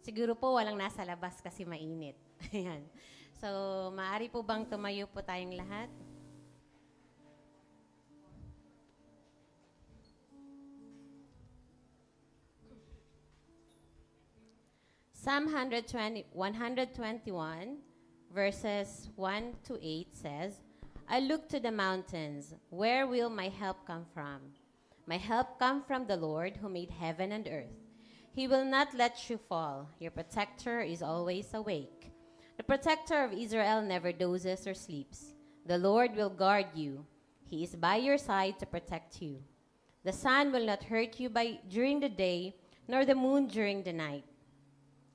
Siguro po walang nasa labas kasi mainit. Ayan. So, maaari po bang tumayo po tayong lahat? Psalm 121, verses 1 to 8 says, I look to the mountains. Where will my help come from? My help comes from the Lord who made heaven and earth. He will not let you fall. Your protector is always awake. The protector of Israel never dozes or sleeps. The Lord will guard you. He is by your side to protect you. The sun will not hurt you during the day, nor the moon during the night.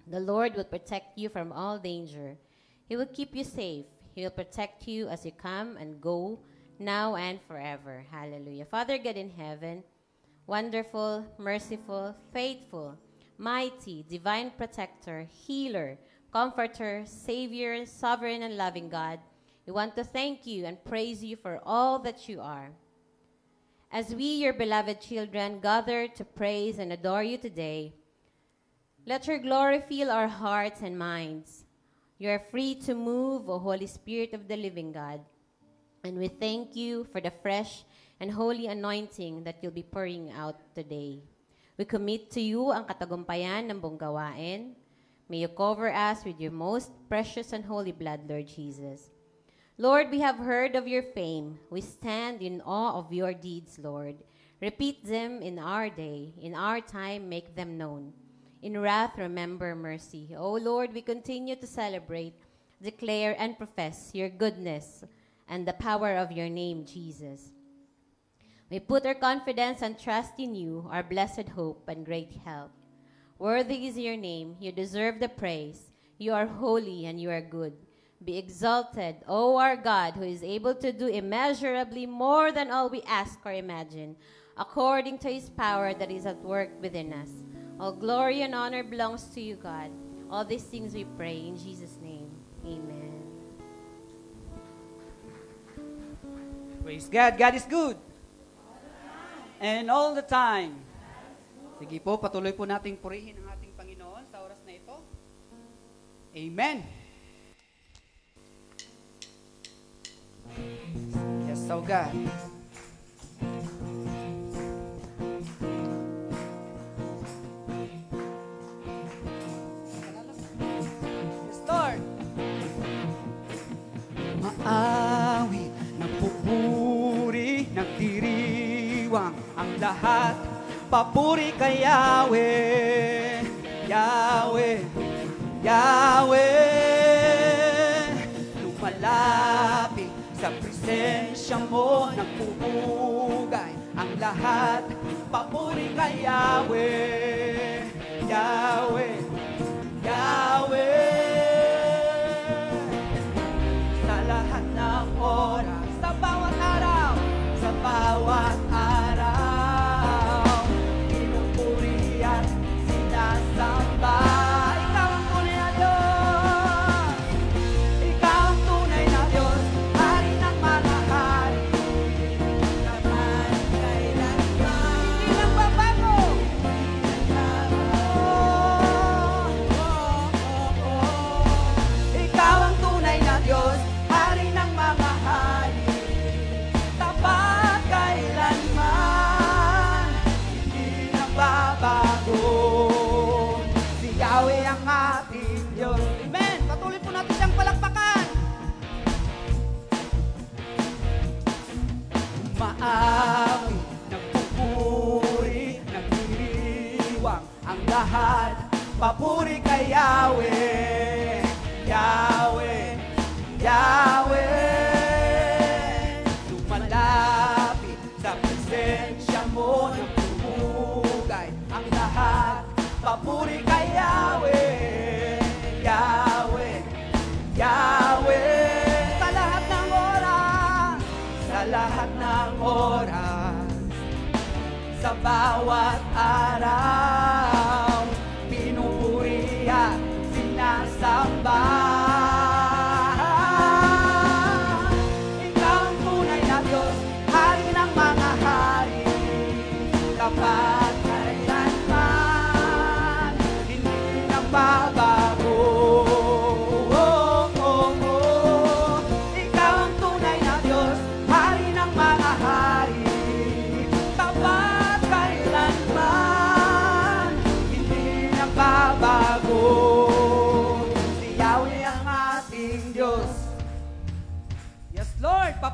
The Lord will protect you from all danger. He will keep you safe. He will protect you as you come and go, now and forever. Hallelujah. Father God in heaven, wonderful, merciful, faithful, mighty, divine protector, healer, comforter, savior, sovereign and loving God, we want to thank you and praise you for all that you are. As we, your beloved children, gather to praise and adore you today, let your glory fill our hearts and minds. You are free to move, O Holy Spirit of the living God. And we thank you for the fresh and holy anointing that you'll be pouring out today. We commit to you ang katagumpayan ng buong gawain. May you cover us with your most precious and holy blood, Lord Jesus. Lord, we have heard of your fame. We stand in awe of your deeds, Lord. Repeat them in our day. In our time, make them known. In wrath, remember mercy. O Lord, we continue to celebrate, declare, and profess your goodness and the power of your name, Jesus. We put our confidence and trust in you, our blessed hope and great help. Worthy is your name. You deserve the praise. You are holy and you are good. Be exalted, O our God, who is able to do immeasurably more than all we ask or imagine, according to his power that is at work within us. All glory and honor belongs to you, God. All these things we pray in Jesus' name. Amen. Praise God. God is good. And all the time. Sige po, patuloy po nating purihin ang ating Panginoon sa oras na ito. Amen. Yes, so God. Maawi, nagpupuri, nagdiriwang ang lahat. Papuri kay Yahweh, Yahweh, Yahweh. Lumalapit sa presensya mo, nagpupugay ang lahat. Papuri kay Yahweh, Yahweh, Yahweh. Oras, sa bawat araw, sa bawat araw, pinupuri at sinasamba. Ikaw ang tunay na Diyos, ikaw ang tunay na Diyos, hari ng mga hari, naman kailanman, hindi nagbabago, ikaw ang tunay na Diyos, hari ng mga hari, tapat kailanman, hindi nagbabago. Si Yahweh ang ating Diyos. Amen! Patuloy po natin siyang palakpakan. Umaawi, nagpupuri, nagdiriwang ang lahat. Papuri kay Yahweh, Yahweh, Yahweh. Lumalapit sa presensya mo, nagpupugay ang lahat. Papuri kay Yahweh, Yahweh, Yahweh. Sa lahat ng oras, sa lahat ng oras, sa bawat araw, pinupuri at sinasamba. Tapat kailanman, hindi nagbabago.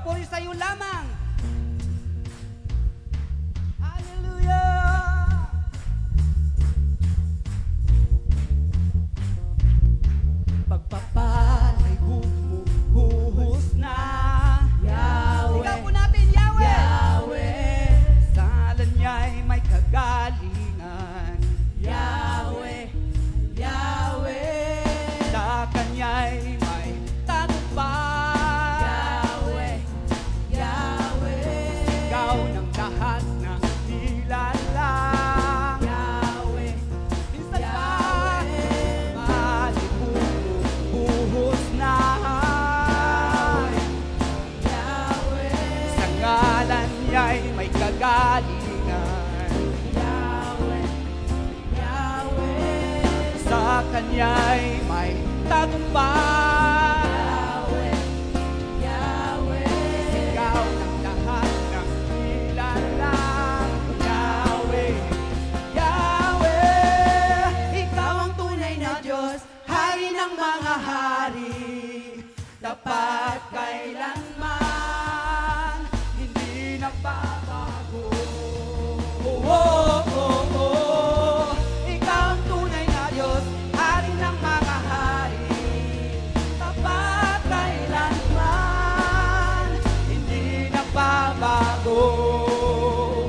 papuri sa iyo lamang. Hallelujah! Pagpapalay bumubuhos na Yahweh, sigaw po natin, Yahweh! Yahweh, Sa ngalan niya'y may kagalingan. Yahweh, Yahweh, Sa Kanya'y may tagumpay. Yahweh, Yahweh, Sigaw ng lahat ng nilalang. Yahweh, Minsan pa, Yahweh, malibubuhos na. Yahweh, Sa ngalan niya'y may kagalingan. Yahweh, Yahweh, Sa Kanya'y may tagumpay. Yahweh, Yahweh, Sigaw ng lahat ng nilalang. Yahweh, Yahweh, Ikaw ang tunay na Diyos, Hari ng mga hari, tapat kailanman, hindi nagbabago. Oh, oh, oh, oh. Ikaw ang tunay na Diyos, Hari ng mga hari, tapat kailanman, hindi nagbabago.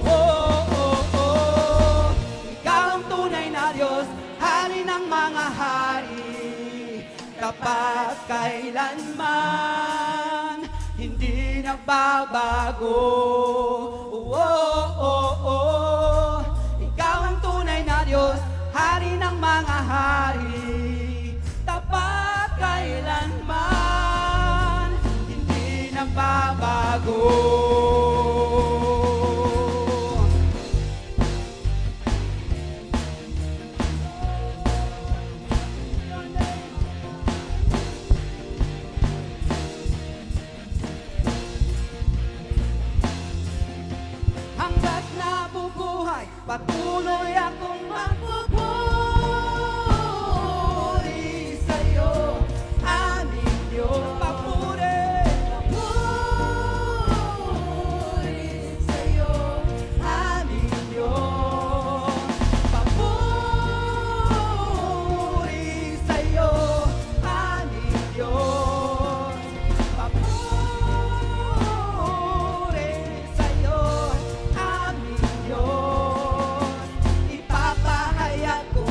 Oh, oh, oh. Ikaw ang tunay na Diyos, Hari ng mga hari, tapat kailanman, hindi nagbabago. Oh, oh, oh. Ikaw ang tunay na Diyos, Hari ng mga hari, tapat kailanman, hindi nagbabago. Hanggat nabubuhay, patuloy akong magpupuri sa'yo, aming Diyos. Papuri, papuri sa'yo, aming Diyos. Papuri sa'yo, aming Diyos. Papuri sa'yo, aming Diyos. Ipapahayag ko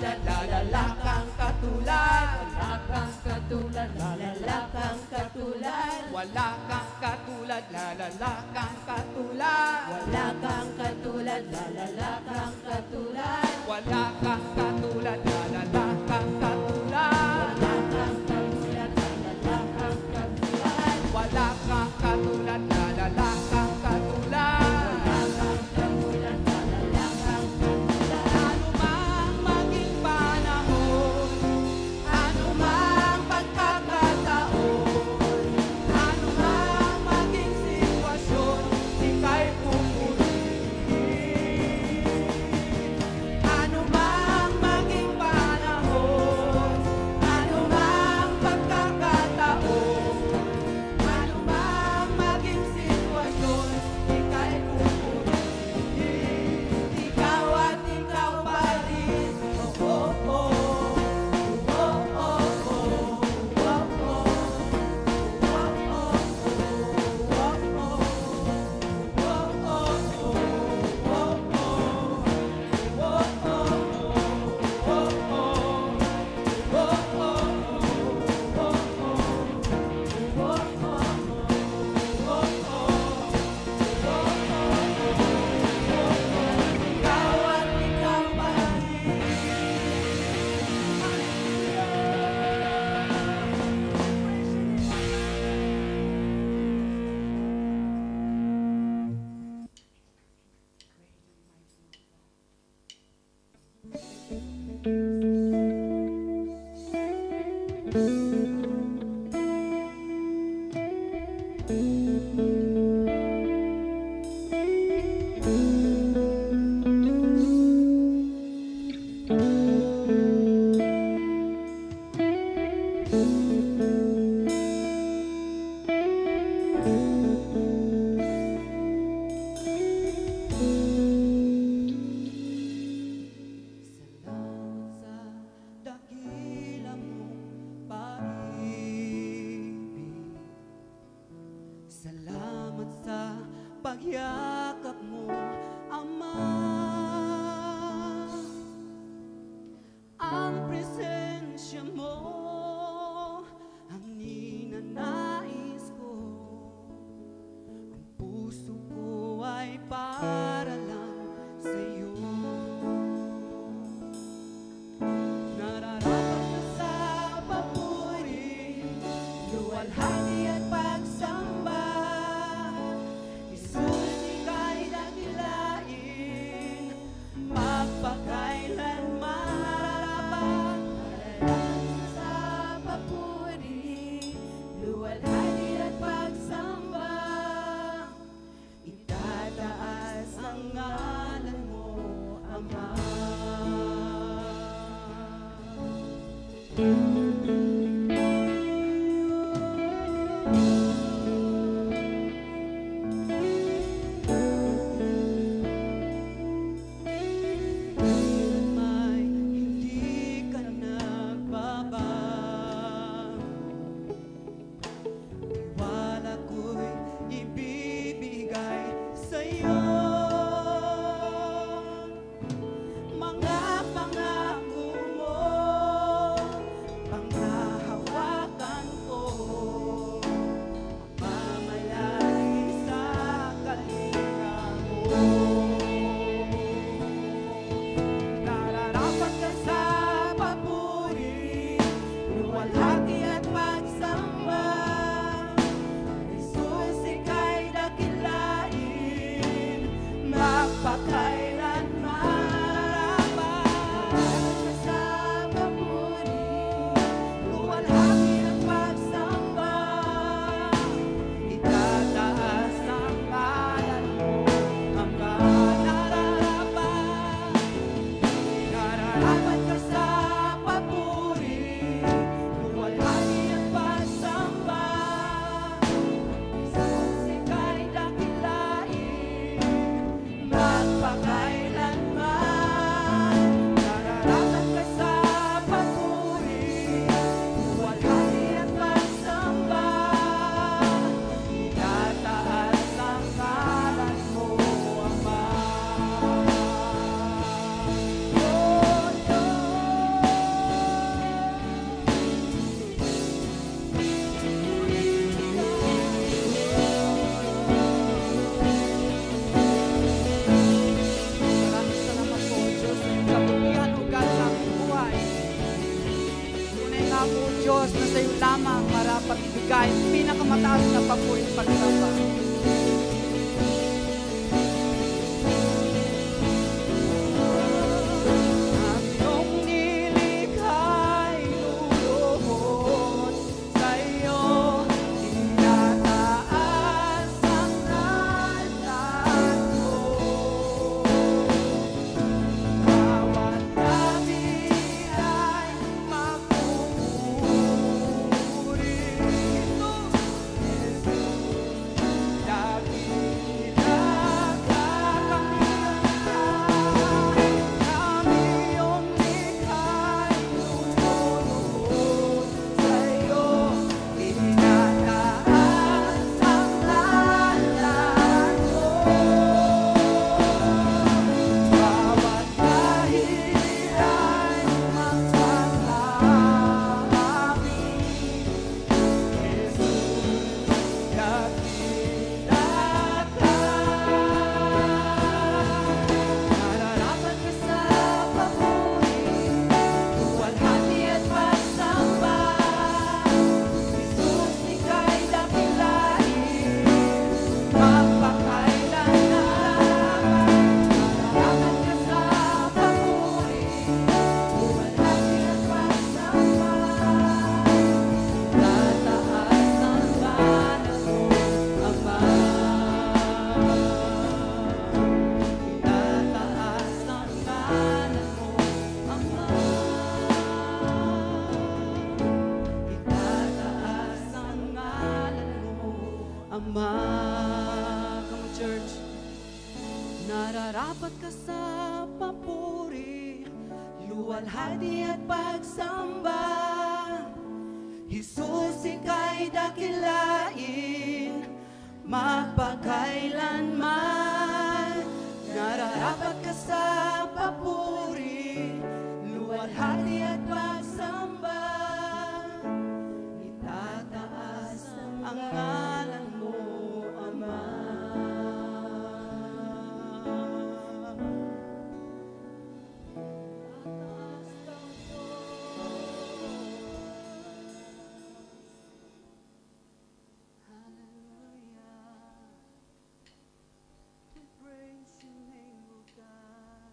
katulad, lalala kang katulad. Wala kang katulad, Lalala kang katulad. Wala kang katulad, lalala kang katulad. Wala kang katulad, lalala kang katulad. Wala kang katulad, lalala kang katulad. Wala kang katulad, lalala kang katulad. Wala kang katulad, lalala kang katulad. Ano mang maging panahon, Ano mang pagkakataon, ano mang maging sitwasyon, ika'y pupurihin. ano mang maging panahon, ano mang pagkakataon, ano mang maging sitwasyon, ika'y pupurihin. Ikaw at ikaw pa rin. Oh, oh, oh. Oh, oh, oh. Oh, oh. Salamat sa dakila mong pag-ibig. Salamat sa pagyakap mo, Ama. Ang presensya mo ang ninanais ko. Ang puso ko ay para lang sa'yo. Nararapat na sa papuri, luwalhati at pagsamba. Jesus, ika'y dakilain, magpakailanman. Nararapat sa papuri, luwalhati at pagsamba. Itataas ang ngalan mo, Ama. May hindi ka nagbabago. Tiwala ko'y ibibigay sa'yo. Mga pangako mo, panghahawakan ko. Mamalagi sa kalinga mo. Nararapat ka sa papuri, luwalhati at pagsamba. Jesus, ika'y dakilain, magpakailanman. Nararapat ka sa papuri, luwalhati at pagsamba. Itataas ang ngalan mo, Ama. Nararapat ka sa papuri, luwalhati at pagsamba. Jesus, ika'y dakilain, magpakailanman. Nararapat ka sa papuri, luwalhati at pagsamba. Itataas ang ngalan mo, Ama. Oh, Diyos na sa iyo lamang marapat ibigay ang pinakamataas na papuring pagsamba. Ang iyong nilikha'y luluhod sa iyo, tinataas ang altan mo. Bawat gabi ay magpupuri. Nararapat ka sa papuri, luwalhati at pagsamba. Jesus, ika'y dakilain, magpakailanman. Nararapat ka sa papuri, luwalhati at pagsamba. Itataas ang ngalan mo, Ama. Hallelujah. We praise your name, O God.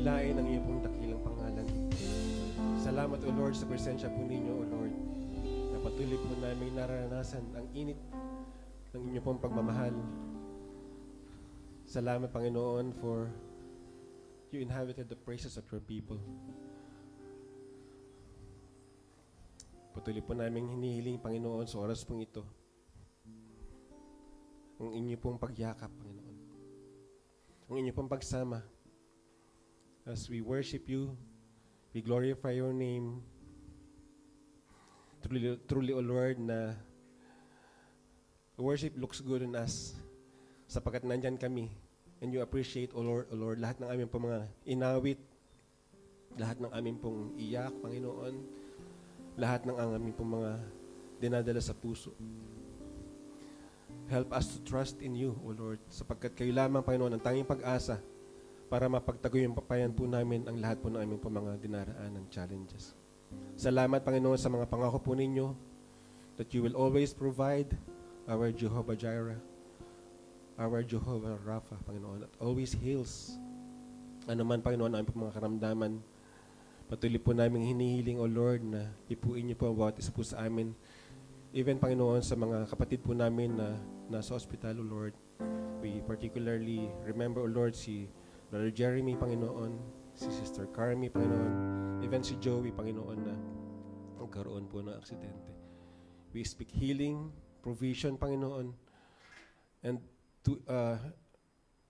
dakdakilin ang iyong pong dakilang pangalan. Salamat, O Lord, sa presensya po ninyo, O Lord, na patuloy po namin naranasan ang init ng inyong pong pagmamahal. Salamat, Panginoon, for you inhabited the praises of your people. Patuloy po namin hinihiling, Panginoon, sa oras pong ito, ang inyong pong pagyakap, Panginoon. Ang inyong pong pagsama. As we worship you, we glorify your name. Truly, O Lord, na worship looks good on us sapagkat nandyan kami. And you appreciate, O Lord, lahat ng aming pong mga inawit, lahat ng aming pong iyak, Panginoon, lahat ng aming pong mga dinadala sa puso. Help us to trust in you, O Lord, sapagkat kayo lamang, Panginoon, ang tanging pag-asa para mapagtaguin papayan po namin ang lahat po ng aming po mga dinaraan ng challenges. Salamat, Panginoon, sa mga pangako po ninyo that you will always provide our Jehovah Jireh, our Jehovah Rapha, Panginoon, that always heals. Ano man, Panginoon, ang aming mga karamdaman, patuloy po namin hinihiling, O Lord, na ipuin niyo po ang bawat isa po sa amin. Even, Panginoon, sa mga kapatid po namin na nasa ospital, O Lord, we particularly remember, O Lord, si Brother Jeremy, Panginoon, si Sister Carmi, Panginoon, even si Joey, Panginoon, na nagkaroon po ng aksidente. We speak healing, provision, Panginoon, and to,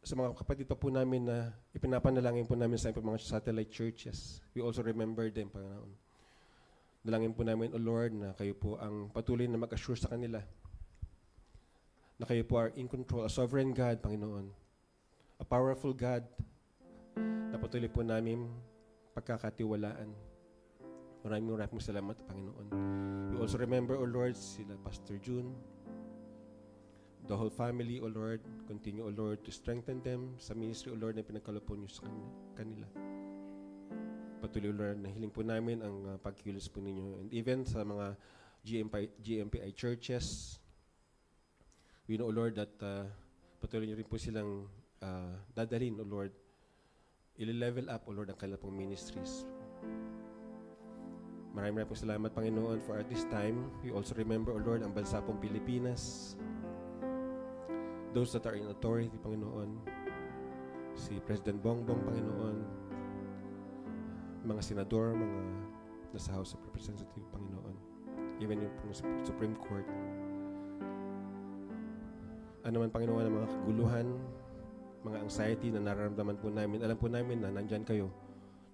sa mga kapatid pa po namin na ipinapanalangin po namin sa mga satellite churches, we also remember them, Panginoon. Dalangin po namin, O Lord, na kayo po ang patuloy na mag-assure sa kanila, na kayo po are in control, a sovereign God, Panginoon, a powerful God, na patuloy po namin pagkakatiwalaan. Maraming salamat, Panginoon. We also remember, O Lord, sila Pastor June, the whole family, O Lord. Continue, O Lord, to strengthen them sa ministry, O Lord, na pinagkaloob niyo sa kanila. Patuloy, O Lord, na hiling po namin ang pagkilos po ninyo. And even sa mga GMPI churches, we know, O Lord, that patuloy niyo rin po silang dadalhin, O Lord, i-level up, O Lord, ang kanilang pong ministries. Maraming po salamat, Panginoon, for at this time. We also remember, O Lord, ang bansa pong Pilipinas, those that are in authority, Panginoon, si President Bongbong, Panginoon, mga senador, mga nasa House of Representatives, Panginoon, even yung Supreme Court. Ano man, Panginoon, ang mga kaguluhan, mga anxiety na nararamdaman po namin, alam po namin na nandyan kayo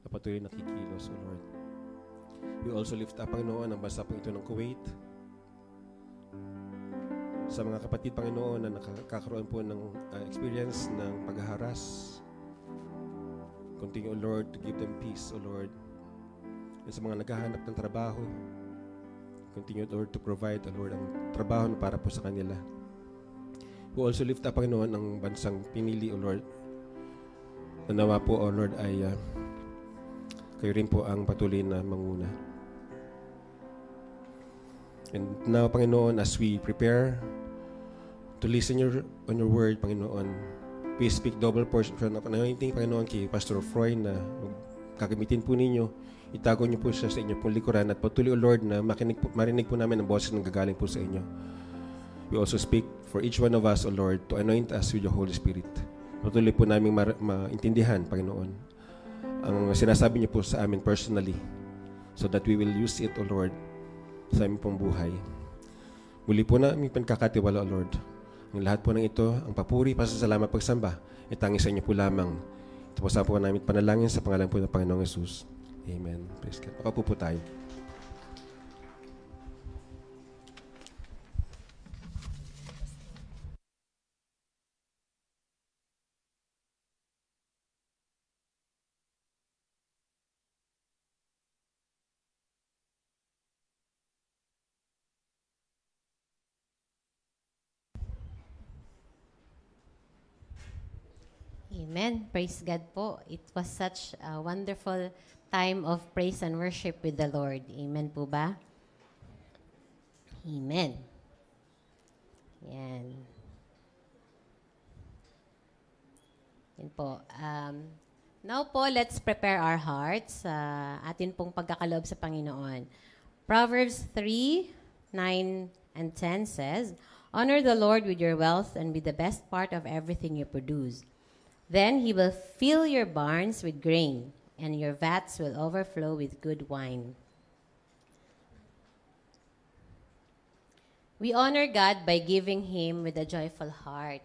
na patuloy nakikilos, O Lord. We also lift up, Panginoon, ang bansa po ito ng Kuwait. Sa mga kapatid, Panginoon, na nakakaroon po ng experience ng paghaharas, continue, O Lord, to give them peace, O Lord. And sa mga naghahanap ng trabaho, continue, Lord, to provide, O Lord, ang trabaho na para po sa kanila. We also lift up, Panginoon, ang bansang pinili, O Lord. Nanawa po, O Lord, ay kayo rin po ang patuloy na manguna. And now, Panginoon, as we prepare to listen on your word, Panginoon, we speak double portion of anointing, Panginoon, kay Pastor Froy na gagamitin po ninyo. Itago niyo po siya sa inyo pong likuran at patuloy, O Lord, na marinig po namin ang boses na gagaling po sa inyo. We also speak for each one of us, O Lord, to anoint us with the Holy Spirit. Patuloy po namin maintindihan, Panginoon, ang sinasabi niyo po sa amin personally so that we will use it, O Lord, sa aming pong buhay. Muli po namin pagkakatiwala, O Lord. Ang lahat po ng ito, ang papuri, pasasalamat, pagsamba, itangin sa inyo po lamang. Ito po sa po namin panalangin sa pangalan po ng Panginoong Yesus. Amen. Praise God. Makaupo po tayo. Amen. Praise God po. It was such a wonderful time of praise and worship with the Lord. Amen po ba? Amen. Yan. Yan po. Now po, let's prepare our hearts sa atin pong pagkakaloob sa Panginoon. Proverbs 3:9 and 10 says, "Honor the Lord with your wealth and with the best part of everything you produce. Then He will fill your barns with grain, and your vats will overflow with good wine." We honor God by giving Him with a joyful heart,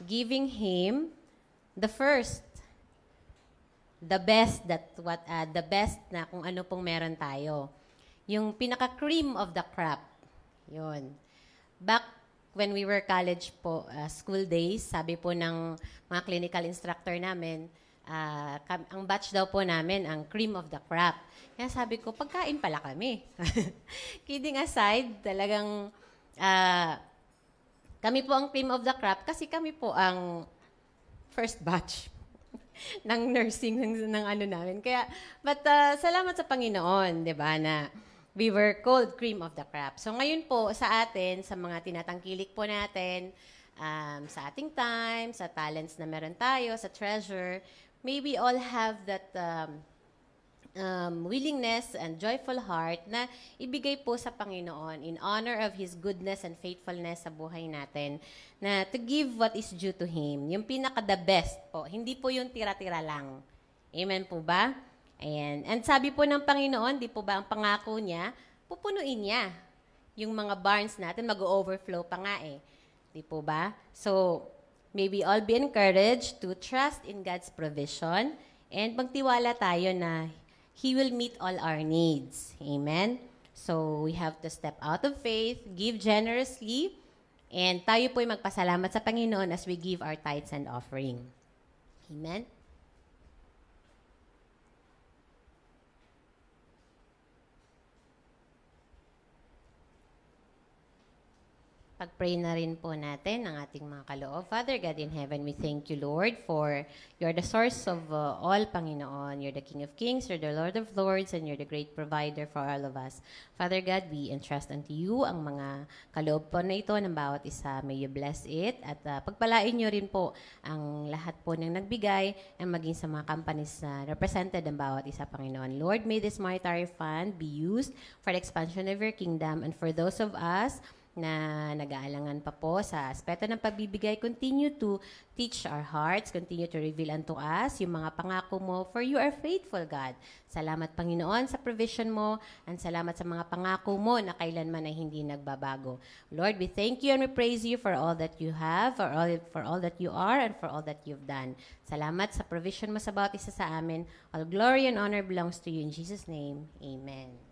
giving Him the first, the best the best na kung ano pong meron tayo. Yung pinaka-cream of the crop. Yun. Back when we were college po, school days, sabi po ng mga clinical instructor namin, ang batch daw po namin, ang cream of the crop. Kaya sabi ko, pagkain pala kami. Kidding aside, talagang kami po ang cream of the crop kasi kami po ang first batch ng nursing ng ano namin. Kaya, but salamat sa Panginoon, di ba, na we were called cream of the crop. So ngayon po sa atin, sa mga tinatangkilik po natin, sa ating time, sa talents na meron tayo, sa treasure, may we all have that willingness and joyful heart na ibigay po sa Panginoon in honor of His goodness and faithfulness sa buhay natin, na to give what is due to Him. Yung pinaka-the best po. Hindi po yung tira-tira lang. Amen po ba? Ayan. And sabi po ng Panginoon, di po ba ang pangako niya, pupunuin niya yung mga barns natin, mag-overflow pa nga eh. Di po ba? So, may we all be encouraged to trust in God's provision and magtiwala tayo na He will meet all our needs. Amen? So, we have to step out of faith, give generously, and tayo po'y magpasalamat sa Panginoon as we give our tithes and offering. Amen? Pag-pray na rin po natin ang ating mga kaloob. Father God in heaven, we thank you, Lord, for you're the source of all, Panginoon. You're the King of Kings, you're the Lord of Lords, and you're the great provider for all of us. Father God, we entrust unto you ang mga kaloob po na ito ng bawat isa. May you bless it at pagpalain nyo rin po ang lahat po ng nagbigay and maging sa mga companies na represented ang bawat isa, Panginoon. Lord, may this monetary fund be used for the expansion of your kingdom, and for those of us na nag-aalangan pa po sa aspeto ng pagbibigay, continue to teach our hearts, continue to reveal unto us yung mga pangako mo, for you are faithful, God. Salamat, Panginoon, sa provision mo, and salamat sa mga pangako mo na kailanman ay hindi nagbabago. Lord, we thank you and we praise you for all that you have, for all that you are, and for all that you've done. Salamat sa provision mo sa bawat isa sa amin. All glory and honor belongs to you. In Jesus' name, amen.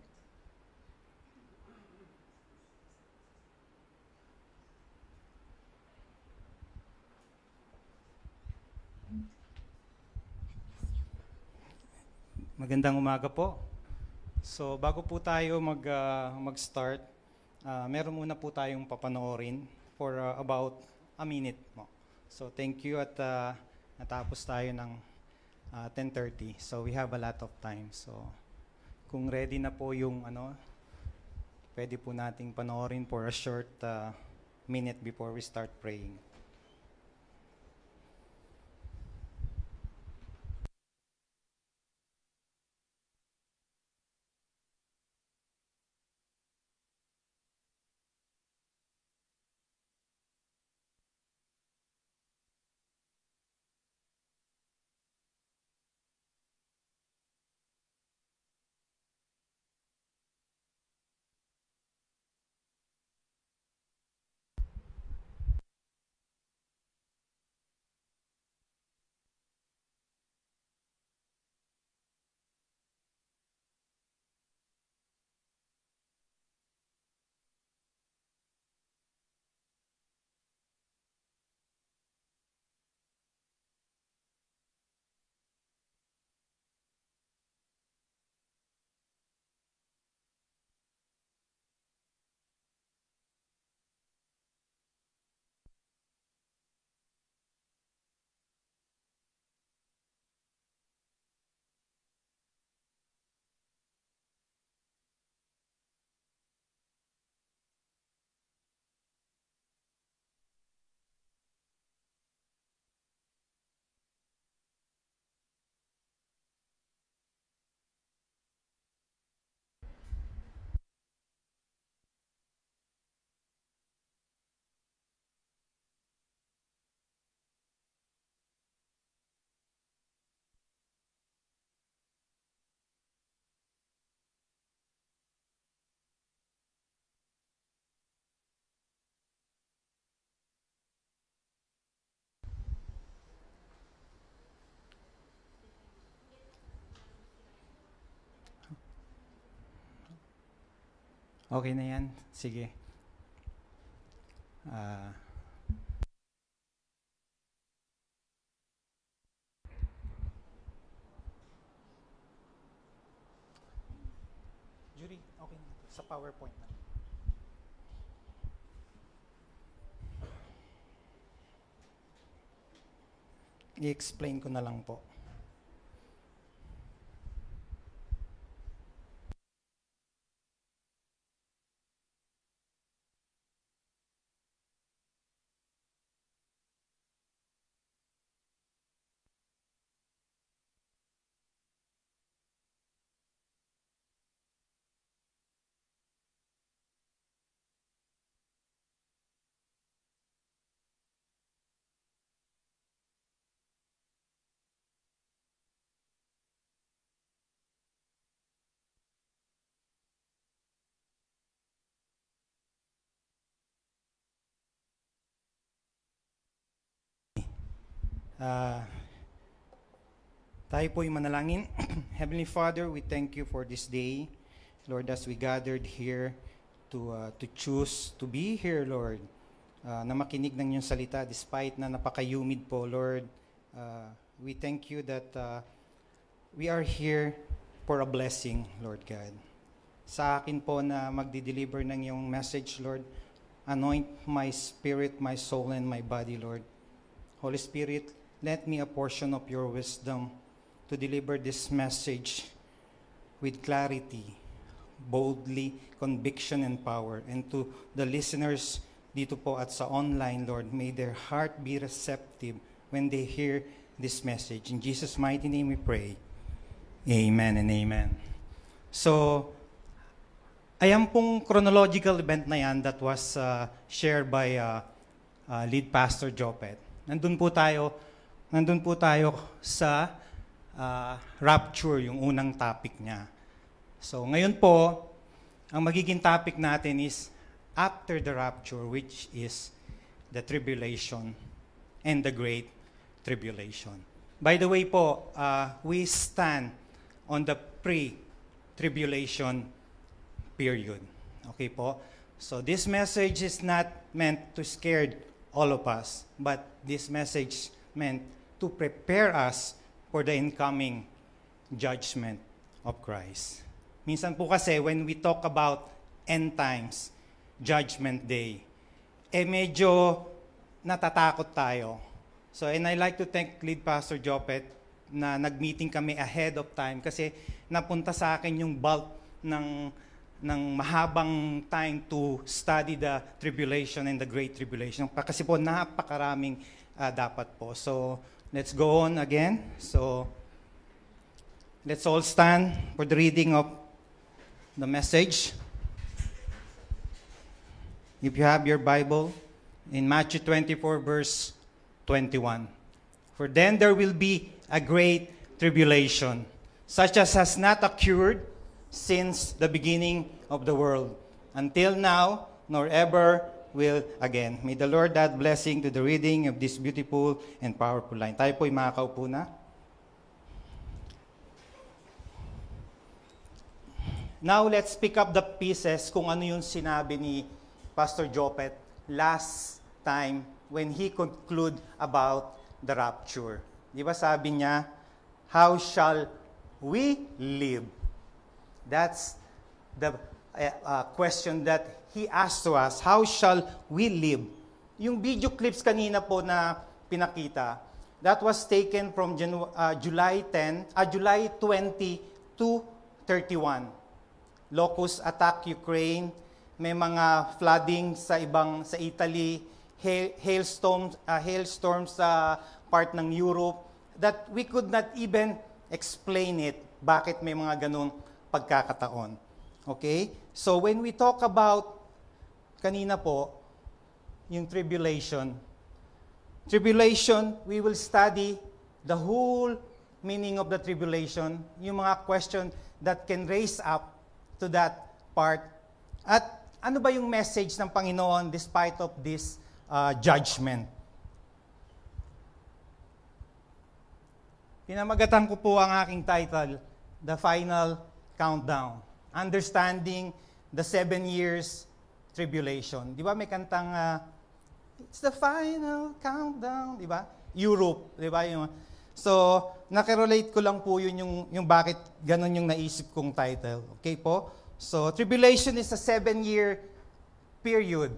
Magandang umaga po. So, bago po tayo mag-start, meron muna po tayong papanoorin for about a minute mo. So, thank you at natapos tayo ng 10:30. So, we have a lot of time. So, kung ready na po yung pwede po nating panoorin for a short minute before we start praying. Okay na yan? Sige. Ah, Jury, okay na. Sa PowerPoint na. I-explain ko na lang po. Ah, tayo po'y manalangin. Heavenly Father, we thank you for this day. Lord, as we gathered here to choose to be here, Lord, na makinig ng iyong salita despite na napaka-humid po, Lord. We thank you that we are here for a blessing, Lord God. Sa akin po na magdi-deliver ng iyong message, Lord, anoint my spirit, my soul, and my body, Lord. Holy Spirit, let me a portion of your wisdom to deliver this message with clarity, boldly, conviction, and power. And to the listeners dito po at sa online, Lord, may their heart be receptive when they hear this message. In Jesus' mighty name we pray. Amen and amen. So, ayan pong chronological event na yan that was shared by lead pastor Jopet. Nandun po tayo sa rapture, yung unang topic niya. So ngayon po, ang magiging topic natin is after the rapture, which is the tribulation and the great tribulation. By the way po, we stand on the pre-tribulation period. Okay po? So this message is not meant to scare all of us, but this message meant to prepare us for the incoming judgment of Christ. Minsan po kasi when we talk about end times, judgment day, medyo natatakot tayo. So, and I like to thank lead pastor Jopet na nag-meeting kami ahead of time kasi napunta sa akin yung bulk ng mahabang time to study the tribulation and the great tribulation. Kasi po napakaraming dapat po. So, let's go on again. So, let's all stand for the reading of the message. If you have your Bible, in Matthew 24, verse 21. For then there will be a great tribulation, such as has not occurred since the beginning of the world, until now, nor ever will again. May the Lord add blessing to the reading of this beautiful and powerful line. Tayo po'y makakaupo na. Now, let's pick up the pieces kung ano yung sinabi ni Pastor Jopet last time when he conclude about the rapture. Di ba sabi niya, how shall we live? That's the question that he asked to us, how shall we live? Yung video clips kanina po na pinakita, that was taken from July 20 to 31. Locust attack Ukraine, may mga flooding sa Italy, hailstorms sa part ng Europe, that we could not even explain it, bakit may mga ganung pagkakataon. Okay? So when we talk about, kanina po, yung tribulation, we will study the whole meaning of the tribulation, yung mga question that can raise up to that part. At ano ba yung message ng Panginoon despite of this judgment? Pinamagatan ko po ang aking title, The Final Countdown. Understanding the 7 years tribulation. Di ba may kantang, it's the final countdown, di ba? Europe, di ba? So, nakirelate ko lang po yun yung bakit ganun yung naisip kong title. Okay po? So, tribulation is a 7-year period.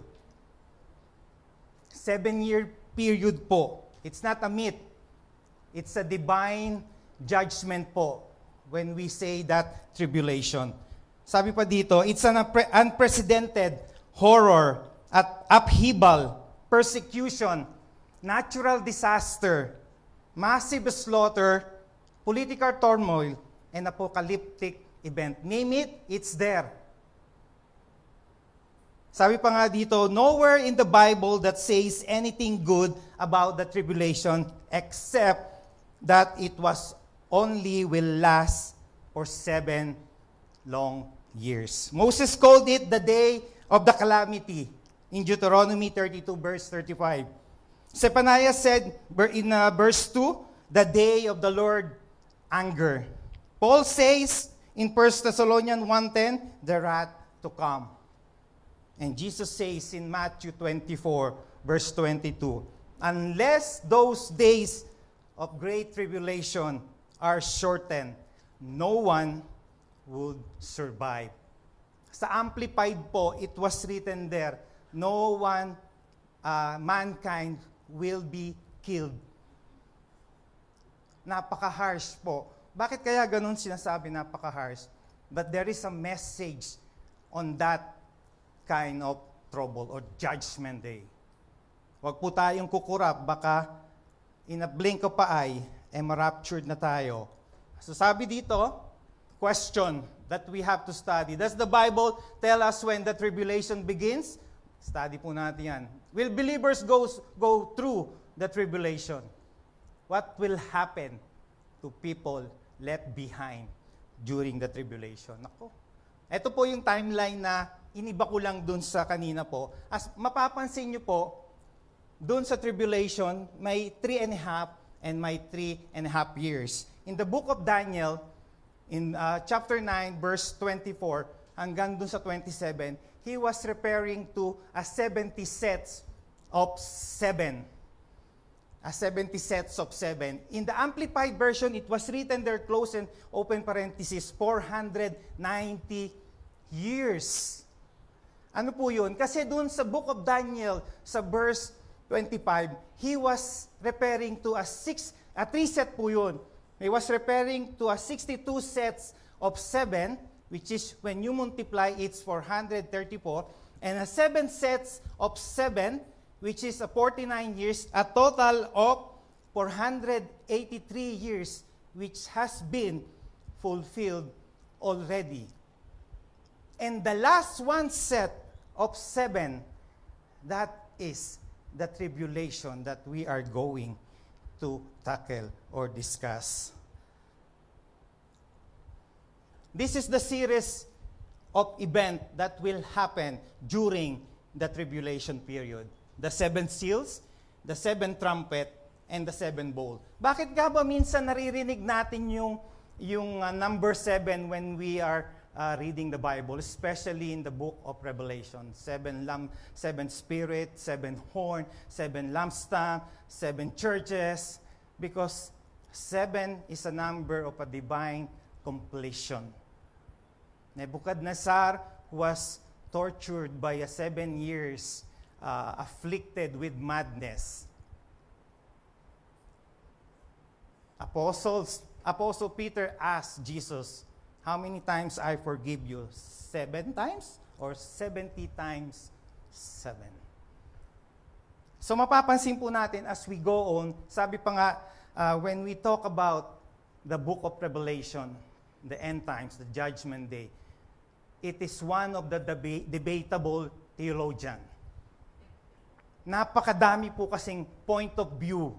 7-year period po. It's not a myth. It's a divine judgment po when we say that tribulation. Sabi pa dito, it's an unprecedented horror at upheaval, persecution, natural disaster, massive slaughter, political turmoil, and apocalyptic event. Name it, it's there. Sabi pa nga dito, nowhere in the Bible that says anything good about the tribulation except that it was only will last for 7 long years. Moses called it the day of the calamity in Deuteronomy 32 verse 35. Zephaniah said in verse 2, the day of the Lord anger. Paul says in 1 Thessalonians 1:10, the wrath to come. And Jesus says in Matthew 24, verse 22, unless those days of great tribulation are shortened, no one would survive. Sa Amplified po, it was written there, no one, mankind will be killed. Napaka-harsh po. Bakit kaya ganun sinasabi napaka-harsh? But there is a message on that kind of trouble or judgment day. Huwag po tayong kukurap, baka in a blink of an eye, ma-raptured na tayo. So sabi dito, question that we have to study. Does the Bible tell us when the tribulation begins? Study po natin yan. Will believers go through the tribulation? What will happen to people left behind during the tribulation? Ako, ito po yung timeline na iniba ko lang dun sa kanina po. As mapapansin nyo po, dun sa tribulation, may 3.5 and may 3.5 years. In the book of Daniel, in chapter 9, verse 24, hanggang dun sa 27, he was referring to a 70 sets of 7. A 70 sets of 7. In the Amplified Version, it was written there, close and open parenthesis, 490 years. Ano po yun? Kasi dun sa book of Daniel, sa verse 25, he was referring to a 3-set po yun. He was referring to a 62 sets of 7, which is when you multiply, it's 434, and a 7 sets of 7, which is a 49 years, a total of 483 years, which has been fulfilled already. And the last one set of 7, that is the tribulation that we are going to tackle or discuss. This is the series of events that will happen during the tribulation period. The 7 seals, the 7 trumpet, and the 7 bowl. Bakit nga ba minsan naririnig natin yung number 7 when we are reading the Bible, especially in the book of Revelation? 7 spirit, 7 horn, 7 lampstand, 7 churches, because 7 is a number of a divine completion. Nebuchadnezzar was tortured by 7 years, afflicted with madness. Apostle Peter asked Jesus, how many times I forgive you? 7 times? Or 70 times 7? So mapapansin po natin as we go on, sabi pa nga, when we talk about the book of Revelation, the end times, the judgment day, it is one of the debatable theologian. Napakadami po kasing point of view.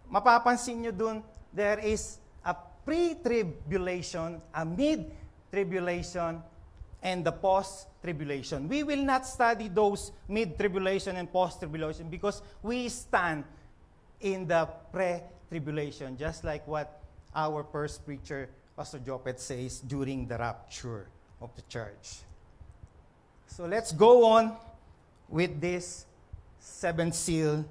Mapapansin nyo dun, there is a pre-tribulation, a mid-tribulation, and the post-tribulation. We will not study those mid-tribulation and post-tribulation because we stand in the pre-tribulation, just like what our first preacher, Pastor Jopet, says during the rapture. of the church. So let's go on with this seventh seal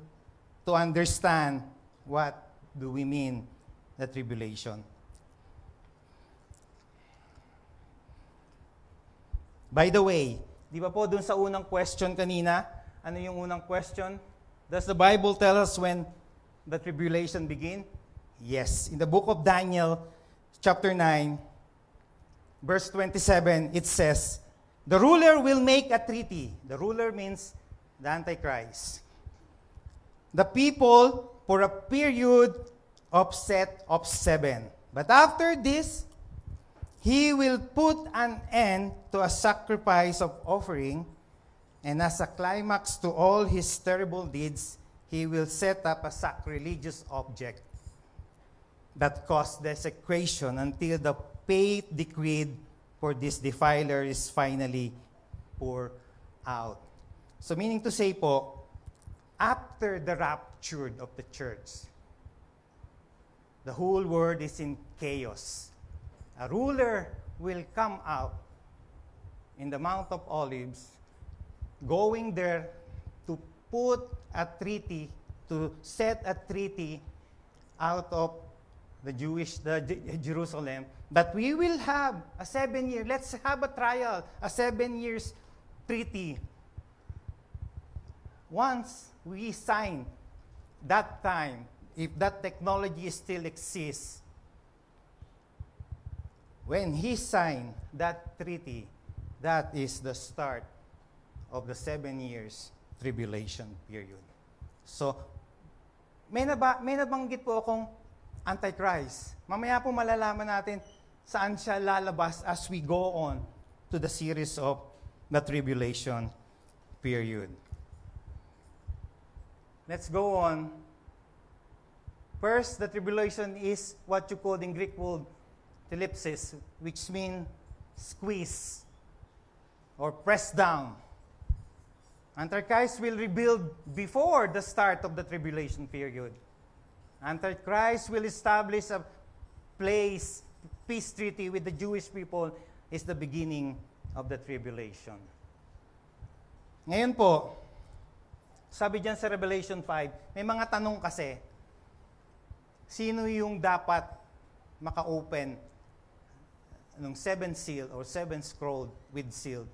to understand what do we mean the tribulation. By the way, di ba po dun sa unang question kanina, ano yung unang question? Does the Bible tell us when the tribulation begin? Yes. In the book of Daniel, chapter 9, verse 27, it says, the ruler will make a treaty. The ruler means the Antichrist. The people for a period of set of 7. But after this, he will put an end to a sacrifice of offering, and as a climax to all his terrible deeds, he will set up a sacrilegious object that caused desecration until the fate decreed for this defiler is finally poured out. So meaning to say po, after the rapture of the church, the whole world is in chaos. A ruler will come out in the Mount of Olives, going there to put a treaty, to set a treaty out of the Jerusalem, that we will have a 7-year, let's have a trial, a 7 years treaty. Once we sign that time, if that technology still exists, when he signed that treaty, that is the start of the 7 years tribulation period. So, may nabanggit po akong Antichrist. Mamaya po malalaman natin saan siya lalabas as we go on to the series of the tribulation period. Let's go on. First, the tribulation is what you call in Greek word thlipsis, which means squeeze or press down. Antichrist will rebuild before the start of the tribulation period. Antichrist will establish a peace treaty with the Jewish people is the beginning of the tribulation. Ngayon po, sabi dyan sa Revelation 5, may mga tanong kasi, sino yung dapat maka-open ng 7th seal or 7th scroll with seal?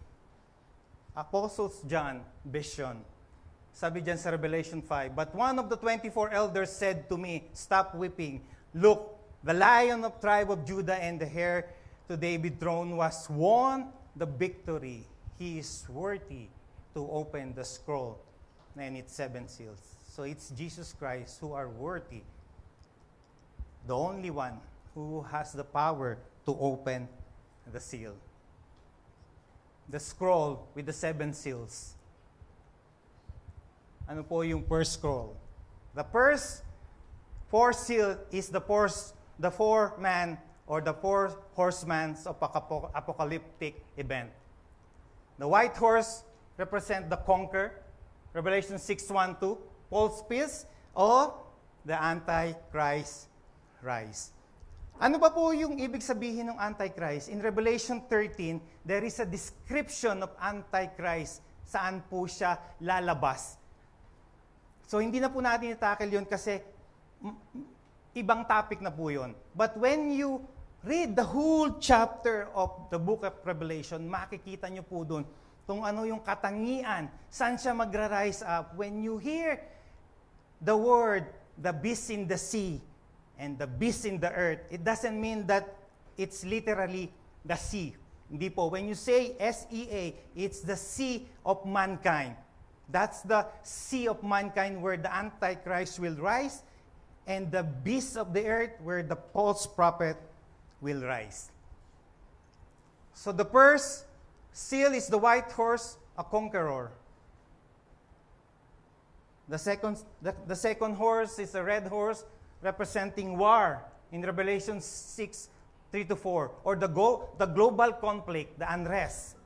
Apostles John, vision. Sabi dyan sa Revelation 5, but one of the 24 elders said to me, stop weeping. Look, the Lion of tribe of Judah and the heir to David's throne was won the victory. He is worthy to open the scroll and its 7 seals. So it's Jesus Christ who are worthy, the only one who has the power to open the seal. The scroll with the 7 seals. Ano po yung first scroll? The first 4 seal is the 4-man or the 4 horsemen of apocalyptic event. The white horse represent the conquer, Revelation 6:1-2, Paul's peace, or the Antichrist rise. Ano ba po yung ibig sabihin ng Antichrist? In Revelation 13, there is a description of Antichrist, saan po siya lalabas. So hindi na po natin i-tackle yun kasi ibang topic na po yun. But when you read the whole chapter of the book of Revelation, makikita nyo po doon kung ano yung katangian, saan siya magra-rise up. When you hear the word, the beast in the sea, and the beast in the earth, it doesn't mean that it's literally the sea. Hindi po. When you say S-E-A, it's the sea of mankind. That's the sea of mankind where the Antichrist will rise, and the beast of the earth where the false prophet will rise. So the first seal is the white horse, a conqueror. The second horse is a red horse, representing war in Revelation 6:3-4, or the global conflict, the unrest.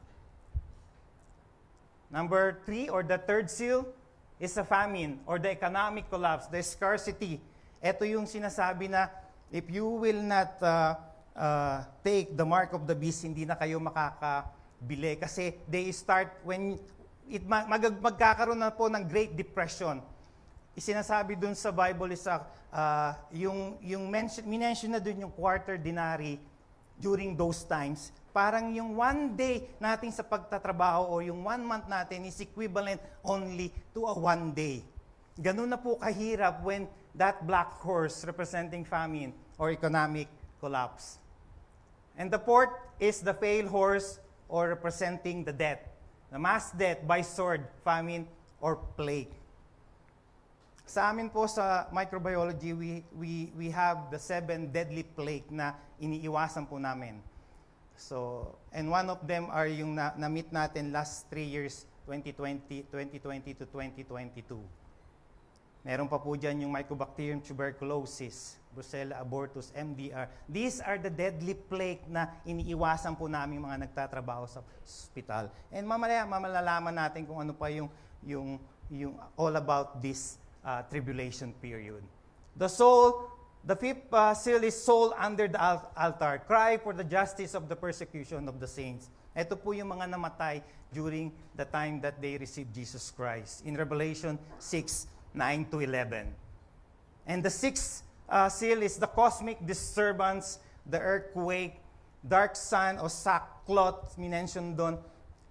Number 3, or the third seal, is a famine, or the economic collapse, the scarcity. Ito yung sinasabi na, if you will not take the mark of the beast, hindi na kayo makakabili. Kasi they start when magkakaroon na po ng Great Depression. Isinasabi dun sa Bible is minention na dun yung quarter denary during those times. Parang yung 1 day natin sa pagtatrabaho o yung 1 month natin is equivalent only to a 1 day. Ganun na po kahirap when that black horse representing famine or economic collapse. And the fourth is the pale horse or representing the death. The mass death by sword, famine, or plague. Sa amin po sa microbiology, we have the 7 deadly plague na iniiwasan po namin. So, and one of them are yung na-meet natin last 3 years, 2020 to 2022. Meron pa po dyan yung Mycobacterium tuberculosis, Brucella abortus, MDR. These are the deadly plague na iniiwasan po namin mga nagtatrabaho sa hospital. And mamaya malalaman natin kung ano pa yung all about this tribulation period. The fifth seal is soul under the altar. Cry for the justice of the persecution of the saints. Ito po yung mga namatay during the time that they received Jesus Christ. In Revelation 6:9-11. And the sixth seal is the cosmic disturbance, the earthquake, dark sun o sackcloth, minention doon,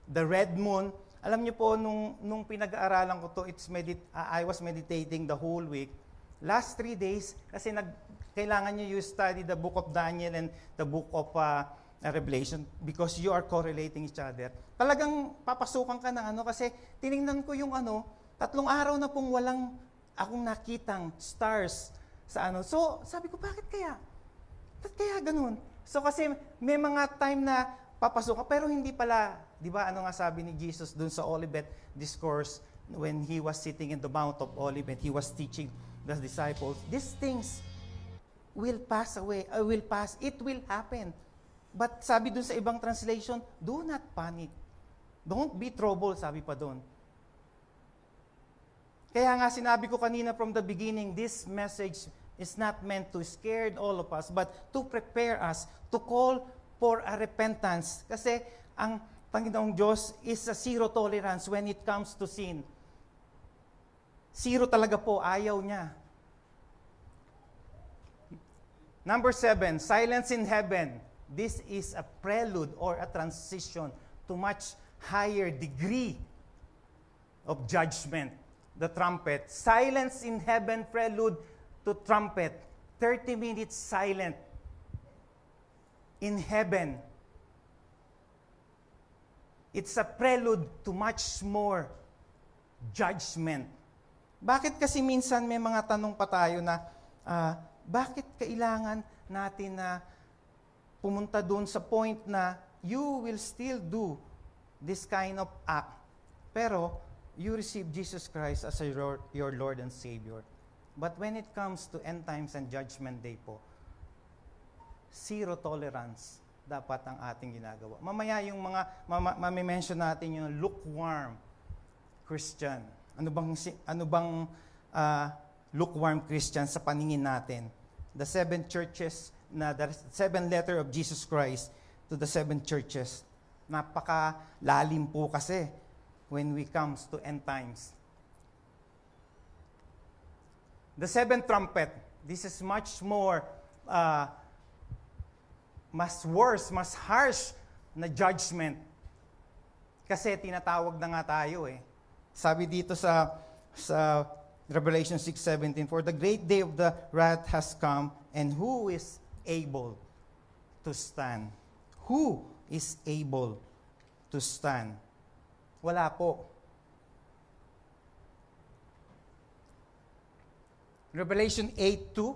the red moon. Alam niyo po, nung pinag-aaralan ko to, I was meditating the whole week. Last 3 days, kasi kailangan niyo study the book of Daniel and the book of Revelation because you are correlating each other. Talagang papasukan ka ng kasi tiningnan ko yung 3 araw na pong walang akong nakitang stars sa So, sabi ko, bakit kaya? Bakit kaya ganun? So, kasi may mga time na papasok ka, pero hindi pala, di ba, nga sabi ni Jesus dun sa Olivet Discourse when he was sitting in the Mount of Olivet, he was teaching the disciples, these things will pass away, will pass, it will happen. But sabi dun sa ibang translation, do not panic. Don't be troubled, sabi pa dun. Kaya nga sinabi ko kanina from the beginning, this message is not meant to scare all of us, but to prepare us, to call for a repentance. Kasi ang Panginoong Diyos is a zero tolerance when it comes to sin. Zero talaga po, ayaw niya. Number 7, silence in heaven. This is a prelude or a transition to much higher degree of judgment. The trumpet. Silence in heaven, prelude to trumpet. 30 minutes silent in heaven. It's a prelude to much more judgment. Bakit kasi minsan may mga tanong pa tayo na, bakit kailangan natin na pumunta doon sa point na you will still do this kind of act, pero you receive Jesus Christ as your Lord and Savior. But when it comes to end times and judgment day po, zero tolerance dapat ang ating ginagawa. Mamaya yung mga mami-mention natin yung lukewarm Christian. Ano bang lukewarm Christian sa paningin natin? The 7 churches the 7 letter of Jesus Christ to the 7 churches. Napaka-lalim po kasi when we comes to end times. The 7th trumpet, this is much more, mas worse, mas harsh na judgment. Kasi tinatawag na nga tayo Sabi dito sa Revelation 6:17, for the great day of the wrath has come, and who is able to stand? Who is able to stand? Wala po. Revelation 8:2,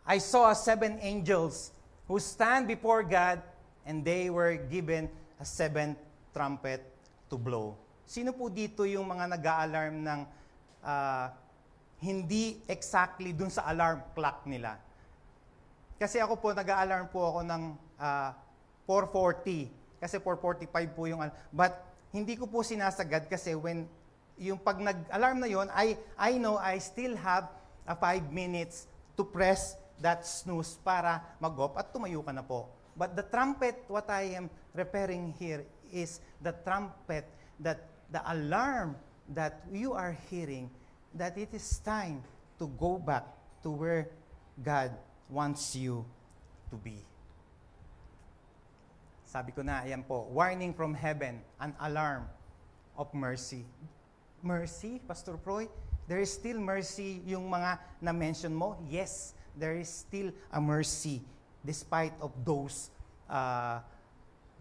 I saw 7 angels who stand before God, and they were given a 7th trumpet to blow. Sino po dito yung mga nag-a-alarm ng hindi exactly dun sa alarm clock nila? Kasi ako po, nag-a-alarm po ako ng 4:40. Kasi 4:45 po yung but hindi ko po sinasagad kasi when yung pag nag-alarm na yon, I know I still have 5 minutes to press that snooze para mag-off at tumayo ka na po. But the trumpet, what I am referring here is the trumpet, that the alarm that you are hearing, that it is time to go back to where God wants you to be. Sabi ko na, ayan po, warning from heaven, an alarm of mercy. Mercy, Pastor Proy? There is still mercy yung mga na-mention mo? Yes, there is still a mercy despite of those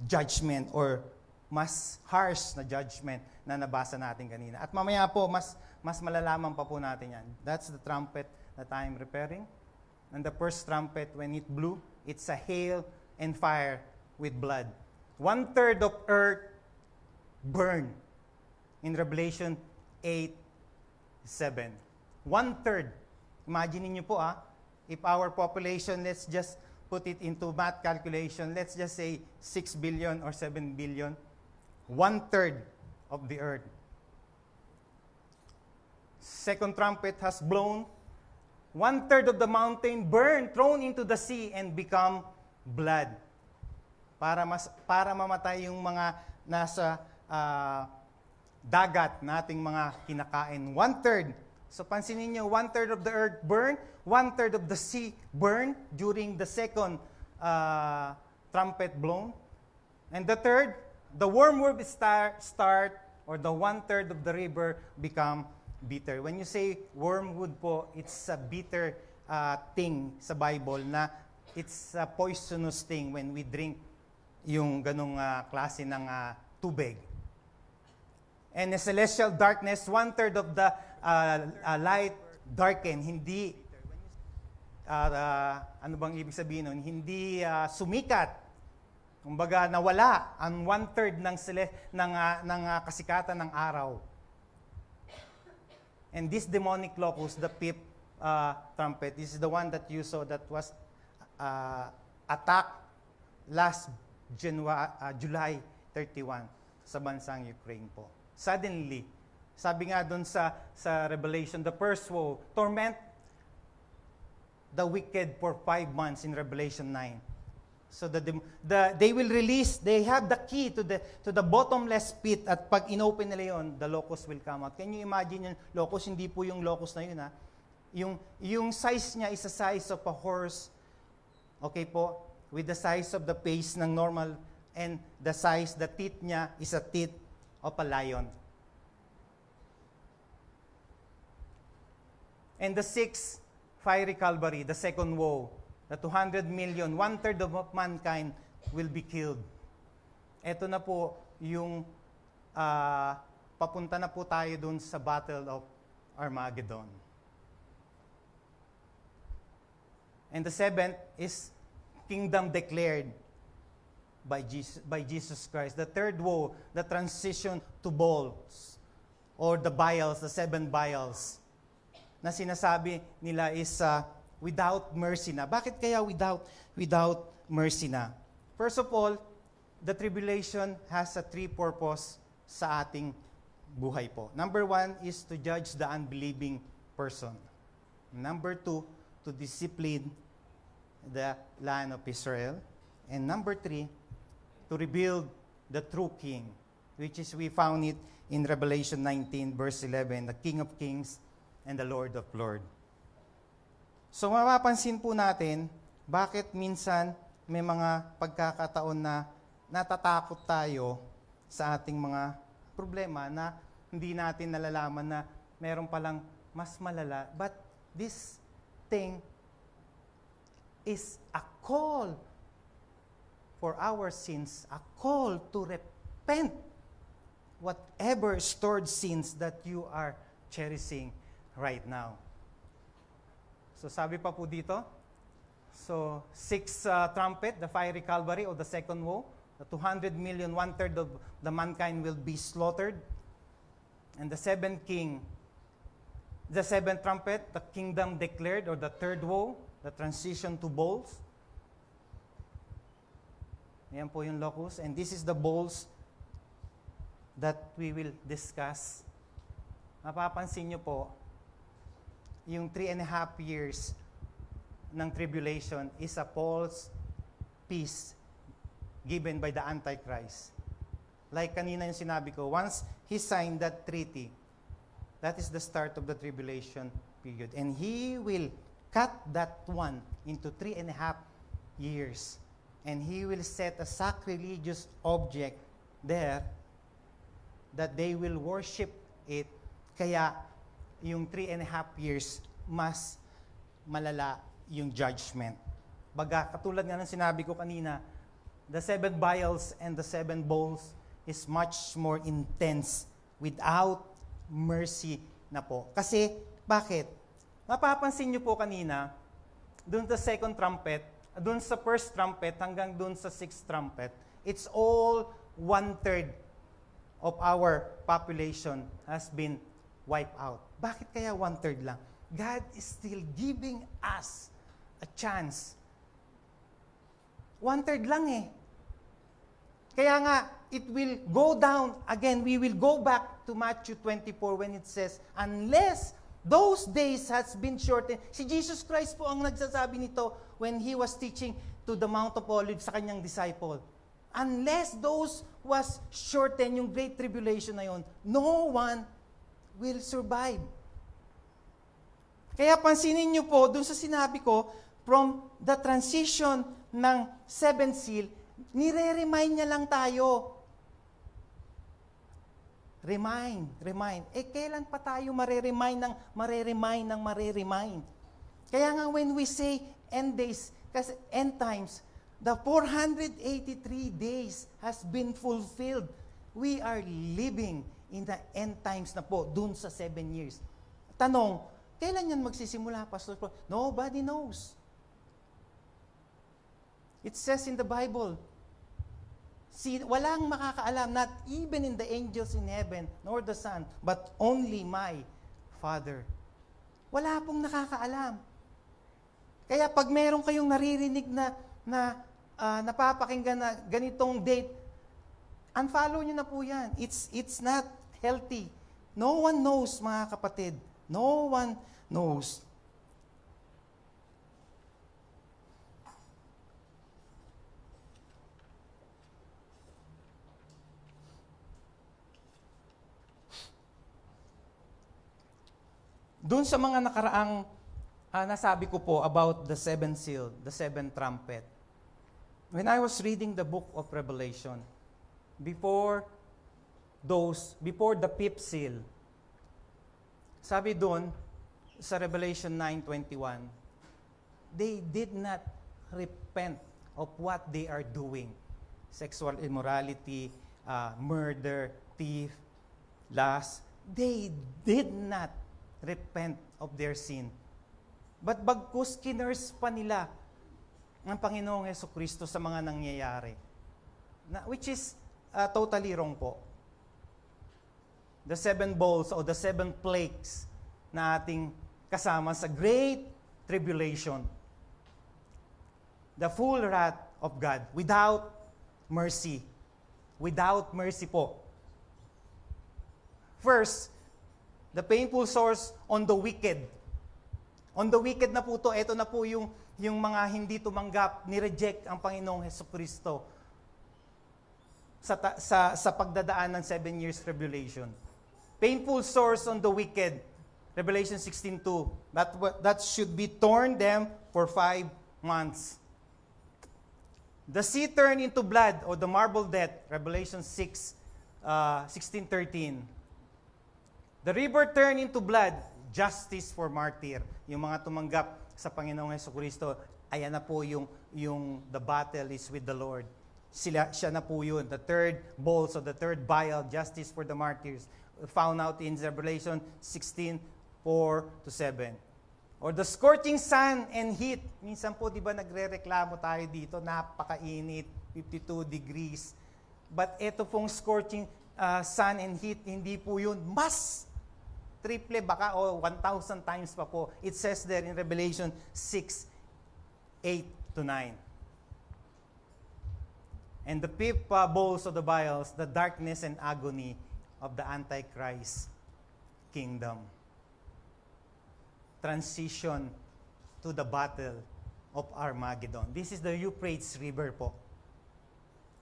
judgment or mas harsh na judgment na nabasa natin kanina. At mamaya po, mas malalaman pa po natin yan. That's the trumpet that I am referring. And the first trumpet, when it blew, it's a hail and fire with blood. 1/3 of earth burned. In Revelation 8:7. 1/3. Imagine niyo po if our population, let's just put it into math calculation, let's just say 6 billion or 7 billion, 1/3 of the earth. Second trumpet has blown, 1/3 of the mountain burned, thrown into the sea and become blood. Para mamatay yung mga nasa dagat nating mga kinakain. 1/3. So pansinin niyo, 1/3 of the earth burned, 1/3 of the sea burned during the second trumpet blown. And the third, the wormwood start, or the 1/3 of the river become bitter. When you say wormwood po, it's a bitter thing sa Bible na it's a poisonous thing when we drink yung ganong klase ng tubig. And the celestial darkness, 1/3 of the light darkened. Hindi, ano bang ibig sabihin nun? Hindi sumikat. Kumbaga, nawala ang 1/3 ng kasikatan ng araw. And this demonic locust, the fifth trumpet, this is the one that you saw that was attacked last July 31 sa bansang Ukraine po. Suddenly, sabi nga doon sa Revelation, the first woe, torment the wicked for 5 months in Revelation 9. So they will release, they have the key to the bottomless pit, at pag inopen nila yon, the locust will come out. Can you imagine yung locust? Hindi po yung locust na yun Yung size niya is the size of a horse. Okay po? With the size of the face ng normal, and the teeth niya is a teeth of a lion. And the sixth fiery Calvary, the second woe, the 200 million, 1/3 of mankind will be killed. Ito na po yung papunta na po tayo dun sa Battle of Armageddon. And the seventh is kingdom declared by Jesus Christ. The third woe, the transition to bowls, or the vials, the 7 vials, na sinasabi nila is without mercy na. Bakit kaya without mercy na? First of all, the tribulation has a 3 purpose sa ating buhay po. Number 1 is to judge the unbelieving person. Number 2, to discipline the land of Israel. And number 3, to rebuild the true king, which is we found it in Revelation 19 verse 11, the King of Kings and the Lord of Lords. So mapapansin po natin, bakit minsan may mga pagkakataon na natatakot tayo sa ating mga problema na hindi natin nalalaman na meron palang mas malala. But this thing is a call for our sins, a call to repent whatever stored sins that you are cherishing right now. So sabi pa po dito, so 6 trumpet, the fiery Calvary, or the second woe, the 200 million, 1/3 of the mankind will be slaughtered. And the seventh trumpet, the kingdom declared, or the third woe, the transition to bowls. Ayan po yung locus. And this is the bowls that we will discuss. Mapapansin nyo po, yung 3.5 years ng tribulation is a false peace given by the Antichrist. Like kanina yung sinabi ko, once he signed that treaty, that is the start of the tribulation period. And he will cut that one into 3.5 years. And he will set a sacrilegious object there that they will worship it. Kaya yung 3.5 years, mas malala yung judgment. Baga, katulad nga ng sinabi ko kanina, the 7 vials and the 7 bowls is much more intense without mercy na po. Kasi, bakit? Mapapansin nyo po kanina, dun sa second trumpet, dun sa first trumpet hanggang dun sa sixth trumpet, it's all 1/3 of our population has been wiped out. Bakit kaya 1/3 lang? God is still giving us a chance. 1/3 lang eh. Kaya nga, it will go down. Again, we will go back to Matthew 24 when it says, unless those days has been shortened. Si Jesus Christ po ang nagsasabi nito when He was teaching to the Mount of Olives sa kanyang disciple. Unless those was shortened, yung Great Tribulation na yon, no one will survive. Kaya pansinin niyo po, dun sa sinabi ko, from the transition ng 7th seal, nire-remind niya lang tayo. Remind. Eh, kailan pa tayo mareremind? Kaya nga when we say end days, kasi end times, the 483 days has been fulfilled. We are living in the end times na po, dun sa 7 years. Tanong, kailan yan magsisimula, Pastor Paul? Nobody knows. It says in the Bible, walang makakaalam, not even in the angels in heaven, nor the Son, but only my Father. Wala pong nakakaalam. Kaya pag meron kayong naririnig na napapakinggan na ganitong date, unfollow nyo na po yan. It's not healthy. No one knows, mga kapatid. No one knows. Doon sa mga nakaraang nasabi ko po about the 7th seal, the 7th trumpet. When I was reading the book of Revelation, before the 5th seal, sabi doon sa Revelation 9:21, they did not repent of what they are doing. Sexual immorality, murder, thief, lust. They did not repent of their sin. But bagkus kinurse pa nila ng Panginoong Hesukristo sa mga nangyayari. Which is totally wrong po. The 7 bowls o the 7 plagues na ating kasama sa Great Tribulation. The full wrath of God without mercy. Without mercy po. First, the painful source on the wicked. On the wicked na po to, ito na po yung mga hindi tumanggap, ni-reject ang Panginoong Hesukristo sa pagdadaan ng 7 years tribulation. Painful source on the wicked. Revelation 16:2. That should be torn them for 5 months. The sea turned into blood, or the marble death. Revelation 16:13. The river turned into blood, justice for martyr. Yung mga tumanggap sa Panginoong Hesukristo, ayan na po yung the battle is with the Lord. Siya na po yun. The third bowl, so the third vial, justice for the martyrs, found out in Revelation 16:4-7. Or the scorching sun and heat. Minsan po, di ba, nagre-reklamo tayo dito, napakainit, 52 degrees. But ito pong scorching sun and heat, hindi po yun. Mas triple baka o 1,000 times pa po. It says there in Revelation 6:8-9. And the 5th bowls of the vials, the darkness and agony of the Antichrist kingdom. Transition to the battle of Armageddon. This is the Euphrates River po.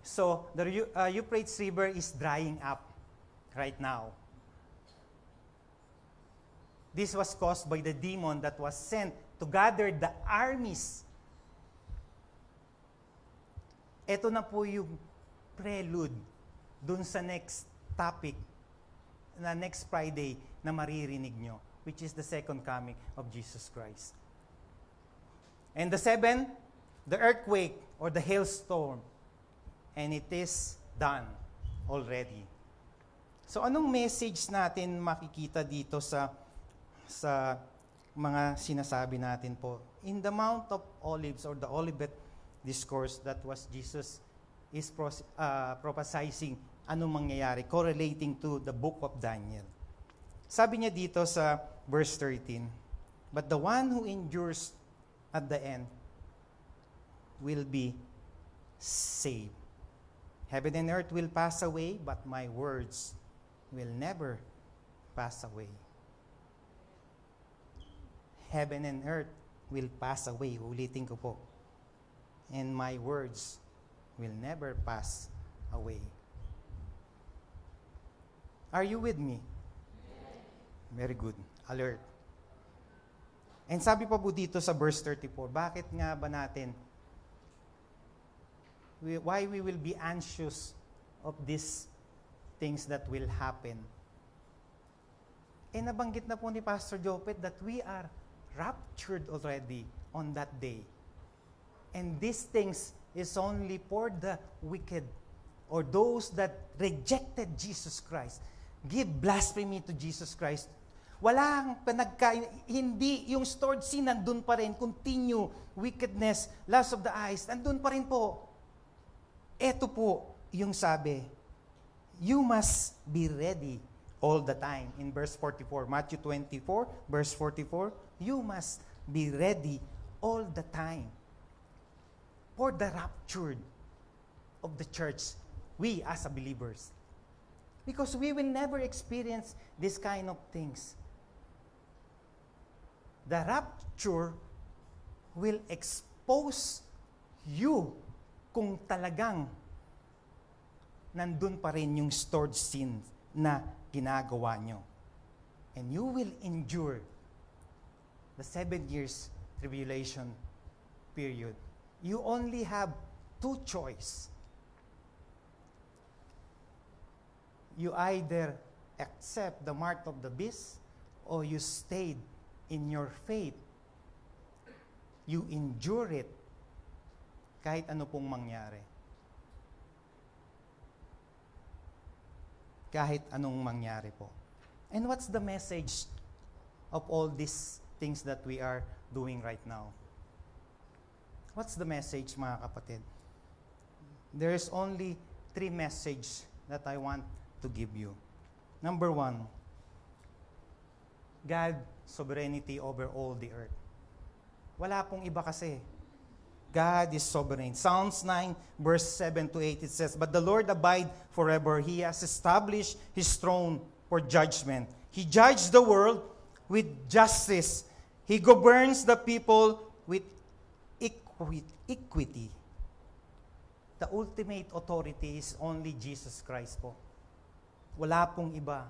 So, the Euphrates River is drying up right now. This was caused by the demon that was sent to gather the armies. Ito na po yung prelude dun sa next topic na next Friday na maririnig nyo, which is the second coming of Jesus Christ. And the seven, the earthquake or the hailstorm, and it is done already. So anong message natin makikita dito sa mga sinasabi natin po? In the Mount of Olives or the Olivet Discourse, that was Jesus is prophesying anong mangyayari, correlating to the book of Daniel. Sabi niya dito sa verse 13, "But the one who endures at the end will be saved. Heaven and earth will pass away, but my words will never pass away." Heaven and earth will pass away. Ulitin ko po. And my words will never pass away. Are you with me? Very good. Alert. And sabi pa po dito sa verse 34, bakit nga ba natin, why we will be anxious of these things that will happen? Nabanggit na po ni Pastor Jopet that we are raptured already on that day. And these things is only for the wicked or those that rejected Jesus Christ. Give blasphemy to Jesus Christ. Walang hindi yung stored sin nandun pa rin, continue, wickedness, lust of the eyes, nandun pa rin po. Ito po yung sabi, you must be ready all the time. In verse 44, Matthew 24, verse 44, you must be ready all the time. For the raptured of the church, we as a believers. Because we will never experience this kind of things. The rapture will expose you kung talagang nandun pa rin yung stored sin na ginagawa nyo. And you will endure the 7 years tribulation period. You only have two choices. You either accept the mark of the beast or you stayed in your faith. You endure it kahit ano pong mangyari. Kahit anong mangyari po. And what's the message of all these things that we are doing right now? What's the message, mga kapatid? There is only 3 messages that I want to give you. Number 1, God's sovereignty over all the earth. Wala pong iba kasi. God is sovereign. Psalms 9, verse 7 to 8, it says, "But the Lord abide forever. He has established His throne for judgment. He judged the world with justice. He governs the people with equity." The ultimate authority is only Jesus Christ po. Wala pong iba.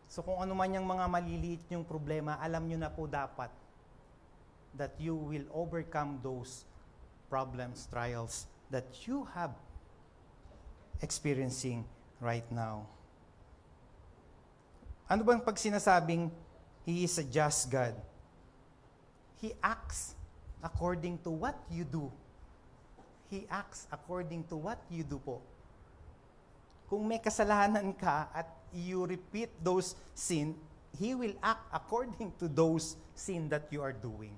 So kung ano man yung mga maliliit yung problema, alam nyo na po dapat that you will overcome those problems, trials that you have experiencing right now. Ano bang pag sinasabing He is a just God? He acts according to what you do. He acts according to what you do po. Kung may kasalanan ka at you repeat those sin, He will act according to those sin that you are doing.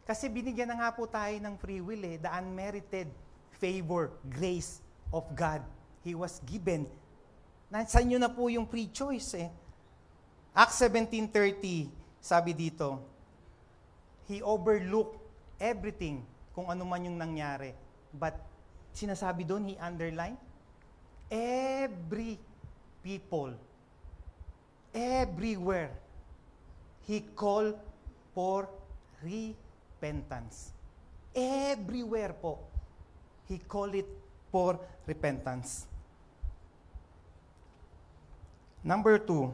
Kasi binigyan na nga po tayo ng free will the unmerited favor, grace of God. He was given. Nasaan nyo na po yung free choice Acts 17:30, sabi dito, He overlooked everything, kung ano man yung nangyari. But sinasabi doon, He underlined, every people, everywhere, He called for repentance. Everywhere po, He called it for repentance. Number 2,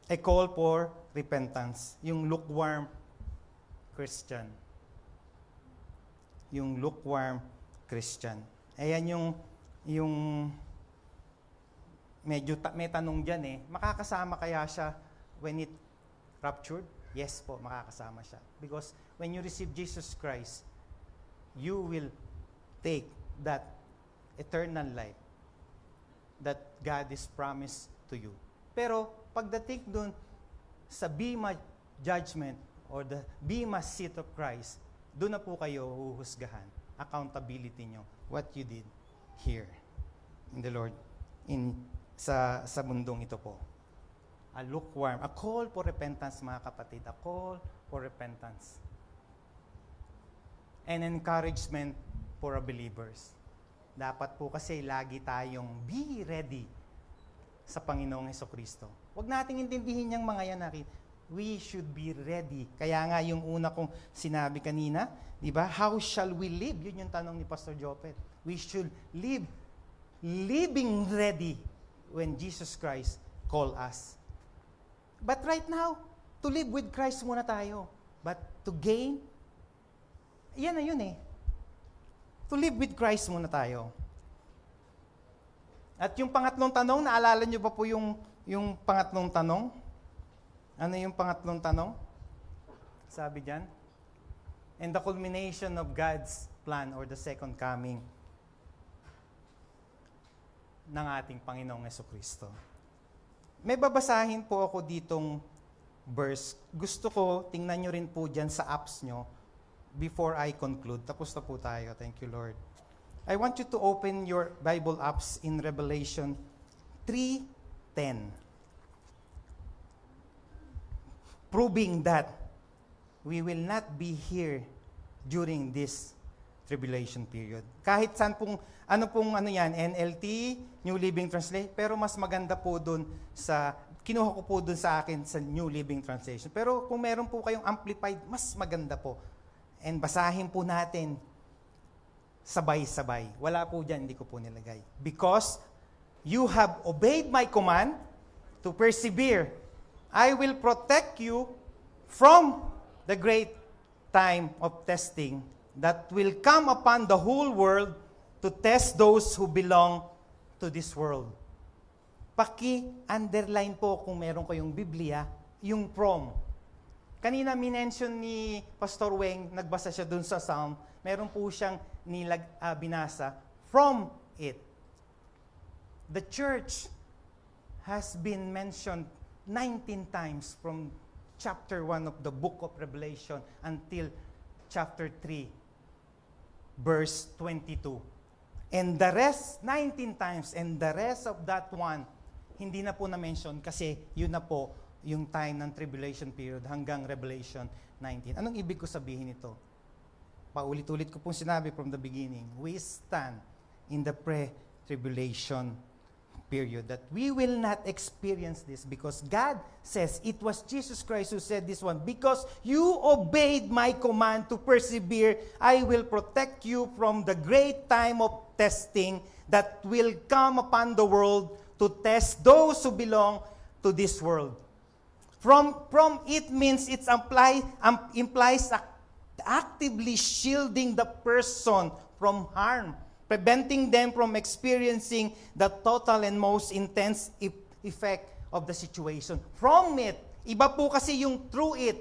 a call for repentance. Yung lukewarm Christian. Yung lukewarm Christian. Ayan yung medyo may tanong dyan eh. Makakasama kaya siya when it raptured? Yes po, makakasama siya. Because when you receive Jesus Christ, you will take that eternal life that God is promised to you. Pero pagdating dun sa Bema judgment or the Bema seat of Christ, dun na po kayo huhusgahan. Accountability nyo. What you did here in the Lord, sa mundong ito po. A lukewarm, a call for repentance, mga kapatid. A call for repentance. And encouragement for our believers. Dapat po kasi lagi tayong be ready sa Panginoong Hesukristo. Huwag nating intindihin yung mga yan natin. We should be ready. Kaya nga yung una kong sinabi kanina, di ba? How shall we live? Yun yung tanong ni Pastor Jopet. We should live living ready when Jesus Christ call us. But right now, to live with Christ muna tayo. But to gain, yan na yun eh. To live with Christ muna tayo. At yung pangatlong tanong, naalala nyo ba po yung pangatlong tanong? Ano yung pangatlong tanong? Sabi dyan? And the culmination of God's plan or the second coming ng ating Panginoong Hesukristo. May babasahin po ako ditong verse. Gusto ko, tingnan nyo rin po dyan sa apps nyo before I conclude. Tapos na po tayo. Thank you, Lord. I want you to open your Bible apps in Revelation 3:10. Proving that we will not be here during this tribulation period. Kahit saan pong, ano yan, NLT, New Living Translation, pero mas maganda po dun kinuha ko po dun sa akin sa New Living Translation. Pero kung meron po kayong amplified, mas maganda po. And basahin po natin sabay-sabay. Wala po dyan, hindi ko po nilagay. Because you have obeyed my command to persevere, I will protect you from the great time of testing that will come upon the whole world to test those who belong to this world. Paki-underline po kung meron kayong Biblia, yung from. Kanina minention ni Pastor Weng, nagbasa siya dun sa Psalm, meron po siyang binasa, from it. The church has been mentioned 19 times from chapter 1 of the book of Revelation until chapter 3, verse 22. And the rest, 19 times, and the rest of that one, hindi na po na-mention kasi yun na po yung time ng tribulation period hanggang Revelation 19. Anong ibig ko sabihin ito? Paulit-ulit ko pong sinabi from the beginning, we stand in the pre-tribulation period that we will not experience this because God says, it was Jesus Christ who said this one, because you obeyed my command to persevere, I will protect you from the great time of testing that will come upon the world to test those who belong to this world. From it means it implies actively shielding the person from harm, preventing them from experiencing the total and most intense effect of the situation. From it, iba po kasi yung through it.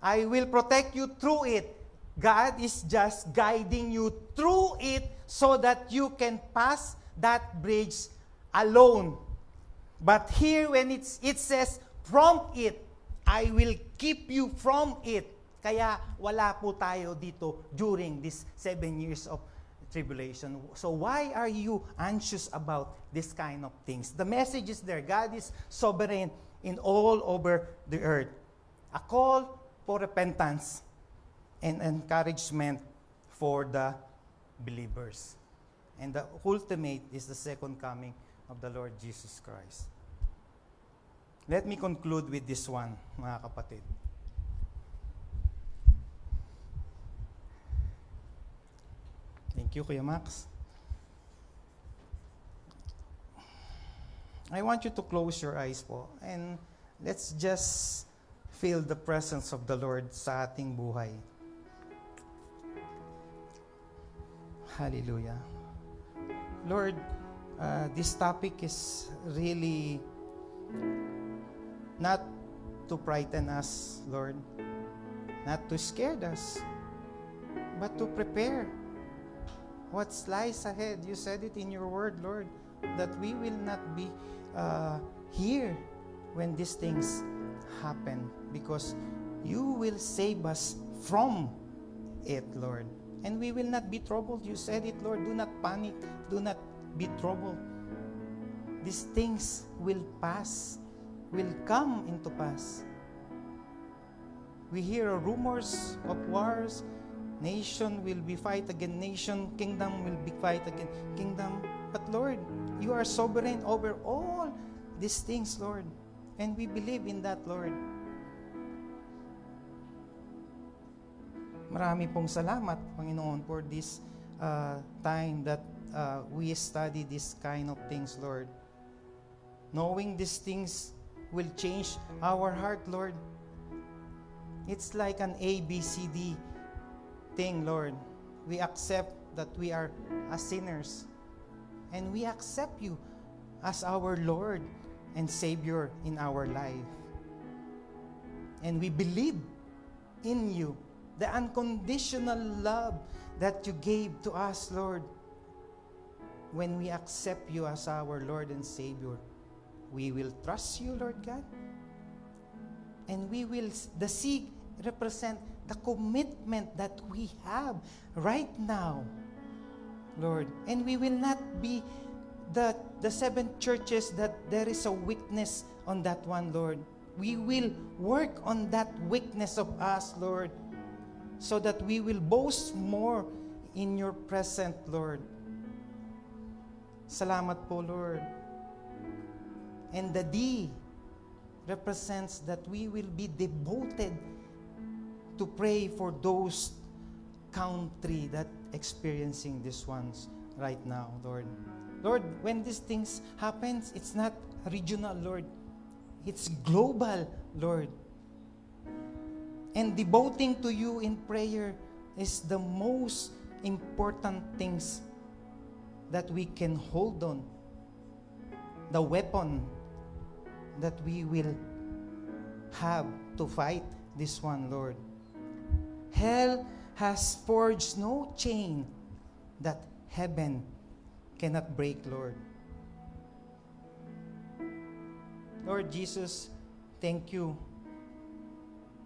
I will protect you through it. God is just guiding you through it so that you can pass that bridge alone. But here when it says, from it, I will keep you from it. Kaya wala po tayo dito during this 7 years of tribulation. So why are you anxious about this kind of things? The message is there. God is sovereign in all over the earth. A call for repentance and encouragement for the believers. And the ultimate is the second coming of the Lord Jesus Christ. Let me conclude with this one, mga kapatid. you, Kuya Max. I want you to close your eyes po and let's just feel the presence of the Lord sa ating buhay. Hallelujah. Lord, this topic is really not to frighten us, Lord, not to scare us, but to prepare what lies ahead. You said it in your word, Lord, that we will not be here when these things happen, because you will save us from it, Lord. And we will not be troubled. You said it, Lord. Do not panic. Do not be troubled. These things will pass, will come into pass. We hear rumors of wars. Nation will be fight against nation. Kingdom will be fight against kingdom. But Lord, you are sovereign over all these things, Lord. And we believe in that, Lord. Marami pong salamat, Panginoon, for this time that we study this kind of things, Lord. Knowing these things will change our heart, Lord. It's like an ABCD thing, Lord. We accept that we are sinners. And we accept you as our Lord and Savior in our life. And we believe in you. The unconditional love that you gave to us, Lord. When we accept you as our Lord and Savior, we will trust you, Lord God. And we will, the seed represent the commitment that we have right now, Lord. And we will not be the 7 churches that there is a weakness on that one, Lord. We will work on that weakness of us, Lord, so that we will boast more in your presence, Lord. Salamat po, Lord. And the D represents that we will be devoted to pray for those country that experiencing these ones right now, Lord. Lord, when these things happens, it's not regional, Lord. It's global, Lord. And devoting to you in prayer is the most important things that we can hold on. The weapon that we will have to fight this one, Lord. Hell has forged no chain that heaven cannot break, Lord. Lord Jesus, thank you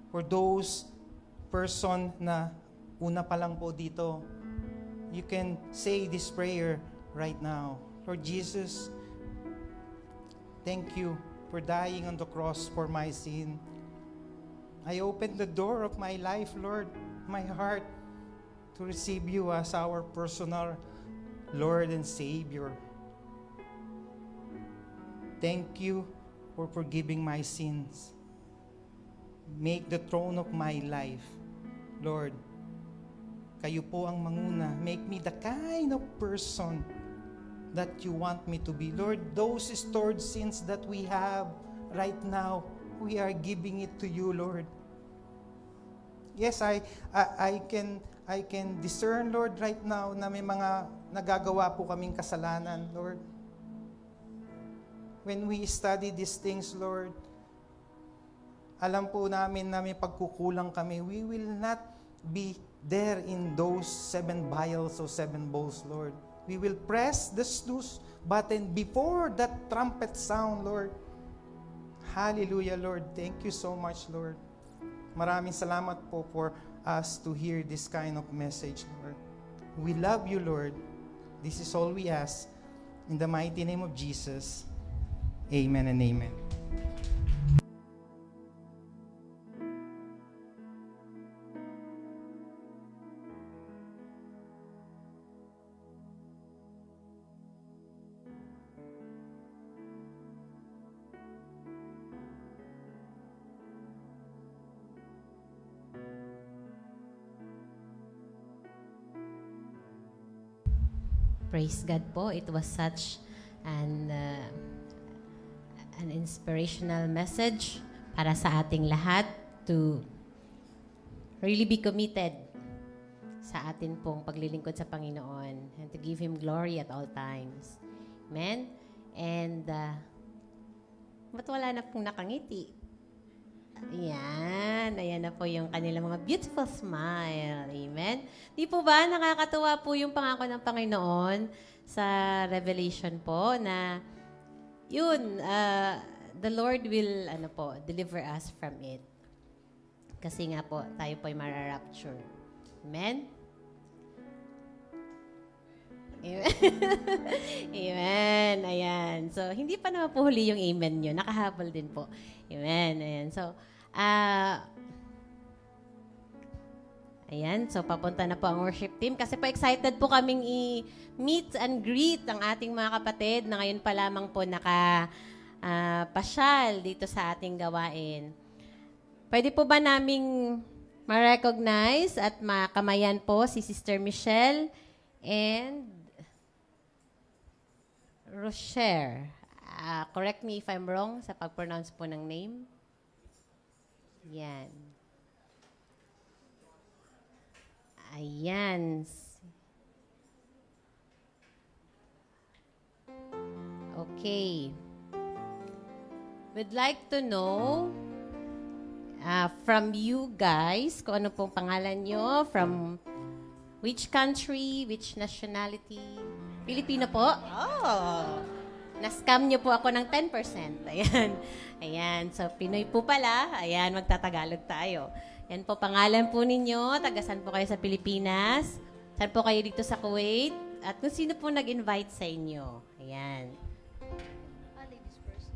for those person na una pa lang po dito. You can say this prayer right now. Lord Jesus, thank you for dying on the cross for my sin. I open the door of my life, Lord, my heart, to receive you as our personal Lord and Savior. Thank you for forgiving my sins. Make the throne of my life, Lord. Kayo po ang manguna. Make me the kind of person that you want me to be. Lord, those stored sins that we have right now, we are giving it to you, Lord. Yes, I can discern, Lord, right now na may mga nagagawa po kaming kasalanan, Lord. When we study these things, Lord, alam po namin na may pagkukulang kami. We will not be there in those 7 vials or 7 bowls, Lord. We will press the snooze button before that trumpet sound, Lord. Hallelujah, Lord. Thank you so much, Lord. Maraming salamat po for us to hear this kind of message, Lord. We love you, Lord. This is all we ask. In the mighty name of Jesus, amen and amen. Praise God po. It was such an inspirational message para sa ating lahat to really be committed sa atin pong paglilingkod sa Panginoon and to give Him glory at all times. Amen? And, ba't wala na pong nakangiti? Ayan na po yung kanilang mga beautiful smile. Amen? Di po ba nakakatuwa po yung pangako ng Panginoon sa Revelation po na yun, the Lord will deliver us from it. Kasi nga po, tayo po ay mara-rapture. Amen? Amen. Ayan. So, hindi pa naman po huli yung amen nyo. Nakahabol din po. Amen. Ayan. So, ayan. So, papunta na po ang worship team. Kasi po excited po kaming i-meet and greet ang ating mga kapatid na ngayon pa lamang po pasyal dito sa ating gawain. Pwede po ba naming ma-recognize at makamayan po si Sister Michelle and Rocher. Correct me if I'm wrong sa pag-pronounce po ng name. Yan. Ayan. Okay. We'd like to know from you guys kung ano pong pangalan nyo, from which country, which nationality. Pilipino po? Oh! Na-scam niyo po ako ng 10%. Ayan. Ayan. So, Pinoy po pala. Ayan, magtatagalog tayo. Yan po, pangalan po ninyo. Tagasan po kayo sa Pilipinas. Saan po kayo dito sa Kuwait? At kung sino po nag-invite sa inyo. Ayan. Ladies first.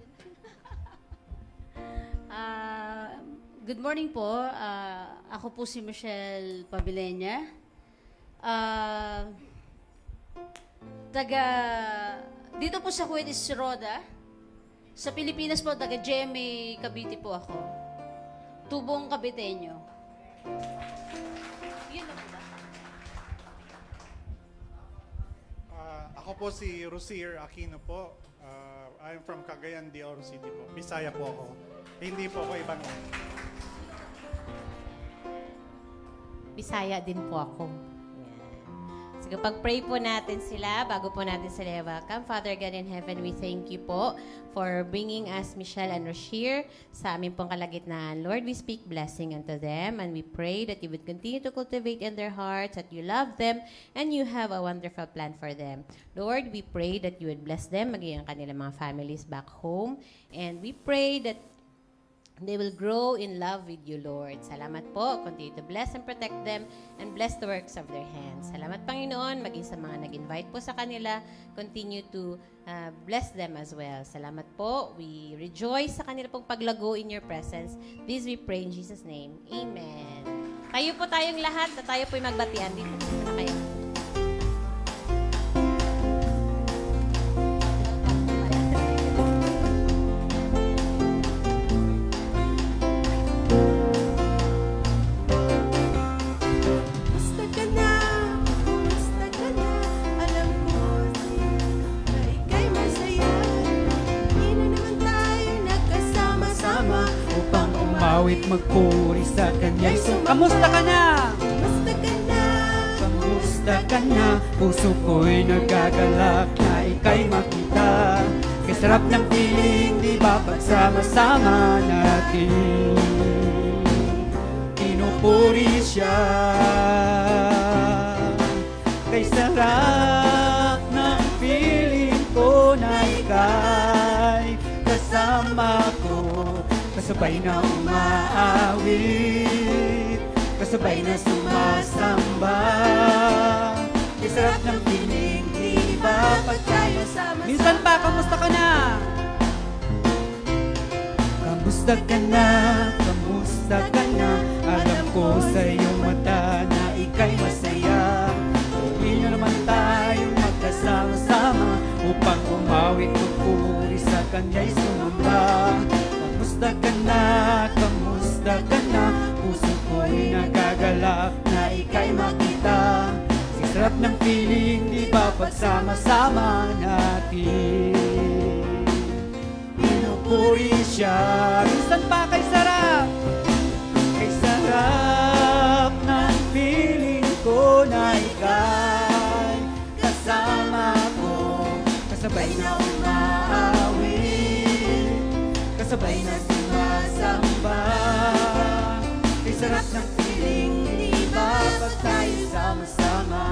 Good morning po. Ako po si Michelle Pabilenya. Dito po sa Kuwait is Roda. Sa Pilipinas po, taga GMA Cavite po ako. Tubong Caviteño. Yun na po ba? Ako po si Rosier Aquino po. I'm from Cagayan de Oro City po. Bisaya po ako. Hindi po ako ibang. Bisaya din po ako. Sige, pag-pray po natin sila, bago po natin sila welcome. Father God in heaven, we thank you po for bringing us Michelle and Rocher sa aming pong kalagitnaan. Lord, we speak blessing unto them and we pray that you would continue to cultivate in their hearts, that you love them, and you have a wonderful plan for them. Lord, we pray that you would bless them, maging ang kanilang mga families back home. And we pray that they will grow in love with you, Lord. Salamat po. Continue to bless and protect them and bless the works of their hands. Salamat, Panginoon, maging sa mga nag-invite po sa kanila. Continue to bless them as well. Salamat po. We rejoice sa kanila pong paglago in your presence. This we pray in Jesus' name. Amen. Tayo po tayong lahat na tayo po'y magbatian. Dito po na kayo. Magpuri sa kanya. Kamusta ka na? Kamusta ka na? Kamusta ka na? Puso ko'y nagagalak na ika'y makita. Kasarap ng piling, di ba pagsama-sama natin? Pinupuri siya. Kay sarap ng piling ko na ika'y kasama ko. Kasabay na umaawit, kasabay na sumasamba. Isarap ng piling, di ba pag tayo sama-sama? Minsan pa, kamusta ka na? Kamusta ka na? Kamusta ka na? Alam ko sa iyong mata na ika'y masaya. Huwag na naman tayong magkasama-sama upang umawit, magpuri sa kanya'y sumamba. Kamusta ka na? Kamusta ka na? Puso ko'y nagagalak na ika'y makita. sarap ng feeling, di ba pagsama-sama natin? Pinupuri siya, minsan pa kay sarap ng feeling ko na ika'y kasama ko. Kasabay na umaawit, kasabay na sumasamba. Kay sarap ng feeling, di ba pag tayo sama-sama?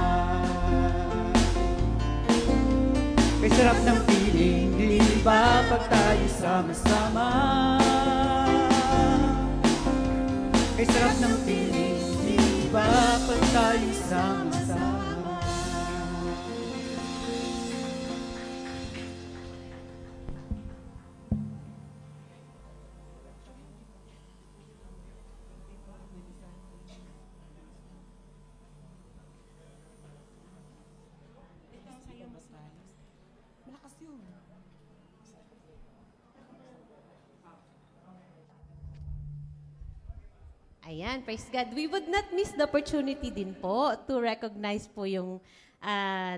Kay sarap ng feeling, di ba pag tayo sama-sama? Kay sarap ng feeling, di ba pag tayo sama-sama? Ayan, praise God. We would not miss the opportunity din po to recognize po yung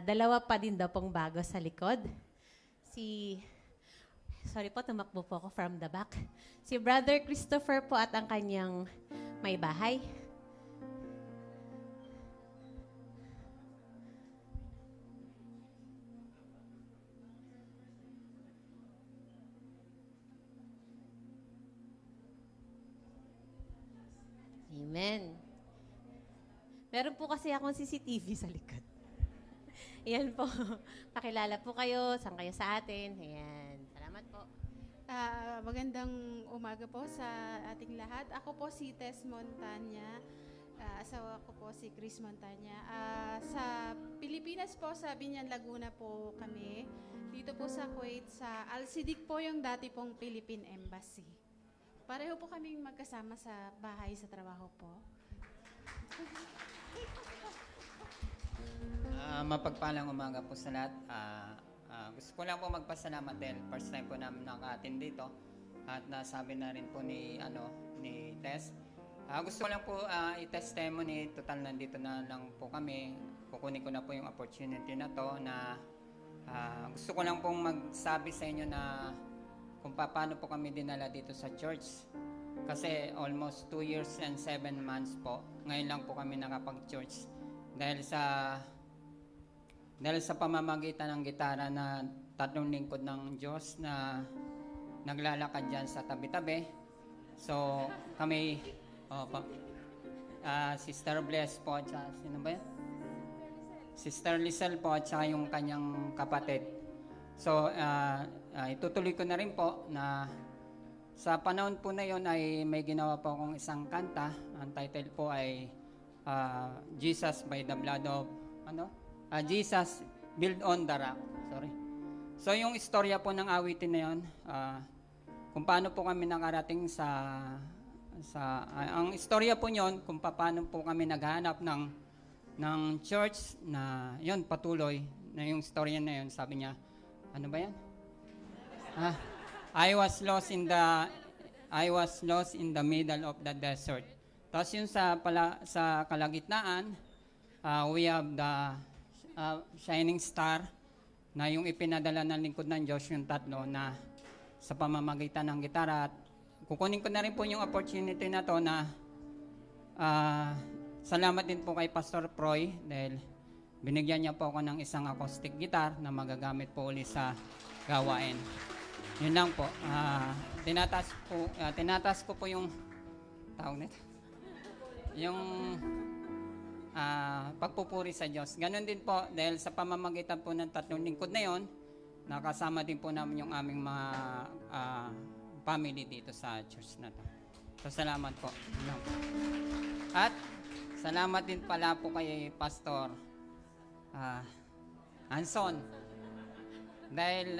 dalawa pa din daw pong bago sa likod. Sorry po, tumakbo po ako from the back. Si Brother Christopher po at ang kanyang may bahay. Amen. Meron po kasi akong CCTV sa likod. Ayan po. Pakilala po kayo. Saan kayo sa atin? Ayan. Salamat po. Magandang umaga po sa ating lahat. Ako po si Tess Montanya. Asawa ko po si Chris Montanya. Sa Pilipinas po, sa Binyan, Laguna po kami. Dito po sa Kuwait, sa Al-Sidik po yung dati pong Philippine Embassy. Pareho po kaming magkasama sa bahay, sa trabaho po. Mapagpalang umaga po sa lahat. Gusto ko lang po magpasalamat dahil first time po namin naka-attend dito. At nasabi na rin po ni Tess. Gusto ko lang po i-testimony. Total nandito na lang po kami. Kukunin ko na po yung opportunity na to na gusto ko lang pong magsabi sa inyo na kung paano po kami dinala dito sa church. Kasi almost 2 years and 7 months po. Ngayon lang po kami nakapag-church. Dahil sa pamamagitan ng gitara na 3 lingkod ng Diyos na naglalakad dyan sa tabi-tabi. So kami, Sister Bless po, at sino ba yan? Sister Lizelle po, at saka yung kanyang kapatid. So, itutuloy ko na rin po na sa panahon po na yon ay may ginawa po akong isang kanta. Ang title po ay Jesus by the Blood of Jesus Build on the Rock. Sorry. So, yung istorya po ng awitin na yon, kung paano po kami nakarating ang istorya po nyon, kung paano po kami naghanap ng church na yon patuloy na yung istorya na yon, sabi niya, ano ba yan? I was lost in the middle of the desert. Tapos yun sa kalagitnaan, we have the shining star na yung ipinadala ng lingkod ng Diyos, yung 3 na sa pamamagitan ng gitara. At kukunin ko na rin po yung opportunity na to na salamat din po kay Pastor Proy dahil binigyan niya po ako ng isang acoustic guitar na magagamit po ulit sa gawain. Yun lang po. Tinataas ko po yung tawag nito. Yung pagpupuri sa Diyos. Ganon din po dahil sa pamamagitan po ng 3 lingkod na yon, nakasama din po namin yung aming mga family dito sa church na to. So salamat po. Yun lang po. At salamat din pala po kay Pastor Anson. Dahil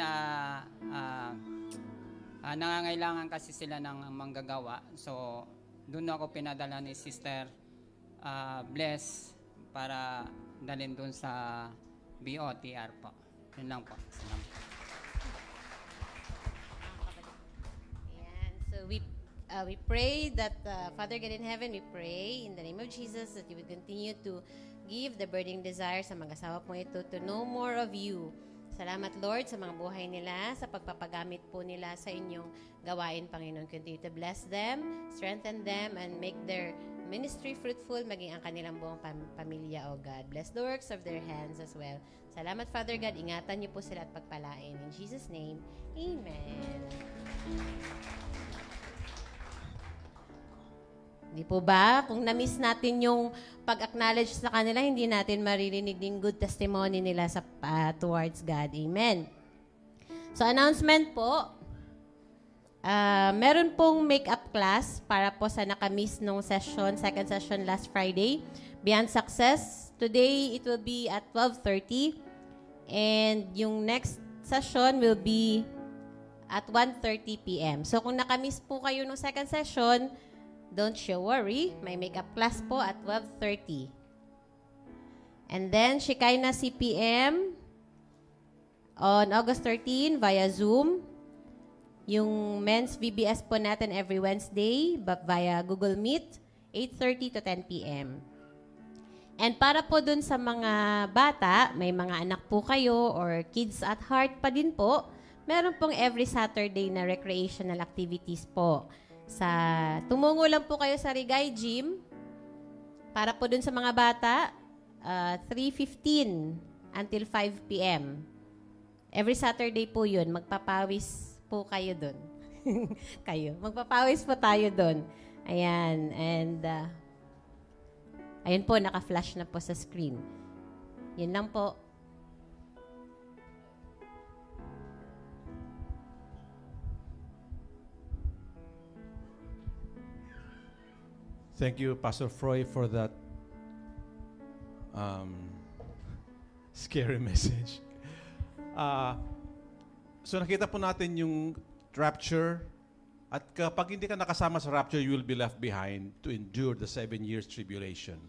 nangangailangan kasi sila ng manggagawa. So, doon ako pinadala ni Sister Bless para dalhin doon sa BOTR po. Yun lang po. Salamat. Ayan. So, we pray that, Father God in heaven, we pray in the name of Jesus that you would continue to Give the burning desire sa mag-asawa po ito to know more of you. Salamat, Lord, sa mga buhay nila, sa pagpapagamit po nila sa inyong gawain, Panginoon. Continue to bless them, strengthen them, and make their ministry fruitful, maging ang kanilang buong pamilya, O God. Bless the works of their hands as well. Salamat, Father God. Ingatan niyo po sila at pagpalain. In Jesus' name, Amen. Di po ba? Kung na-miss natin yung pag-acknowledge sa kanila, hindi natin maririnig din good testimony nila sa towards God. Amen. So, announcement po. Meron pong make-up class para po sa naka-miss nung session, second session last Friday. Beyond Success. Today, it will be at 12:30. And yung next session will be at 1:30 p.m. So, kung naka-miss po kayo nung second session, don't you worry. May makeup class po at 12:30. And then, Shekinah CPM on August 13 via Zoom. Yung men's VBS po natin every Wednesday via Google Meet, 8:30 to 10 p.m. And para po dun sa mga bata, may mga anak po kayo or kids at heart pa din po, meron pong every Saturday na recreational activities po. Tumungo lang po kayo sa Rigay Gym para po dun sa mga bata, 3:15 until 5 p.m. Every Saturday po yun. Magpapawis po kayo dun. Magpapawis po tayo dun. Ayan. And, ayun po, naka-flash na po sa screen. Yun lang po. Thank you, Pastor Froy, for that scary message. So nakita po natin yung rapture. At kapag hindi ka nakasama sa rapture, you will be left behind to endure the 7 years tribulation.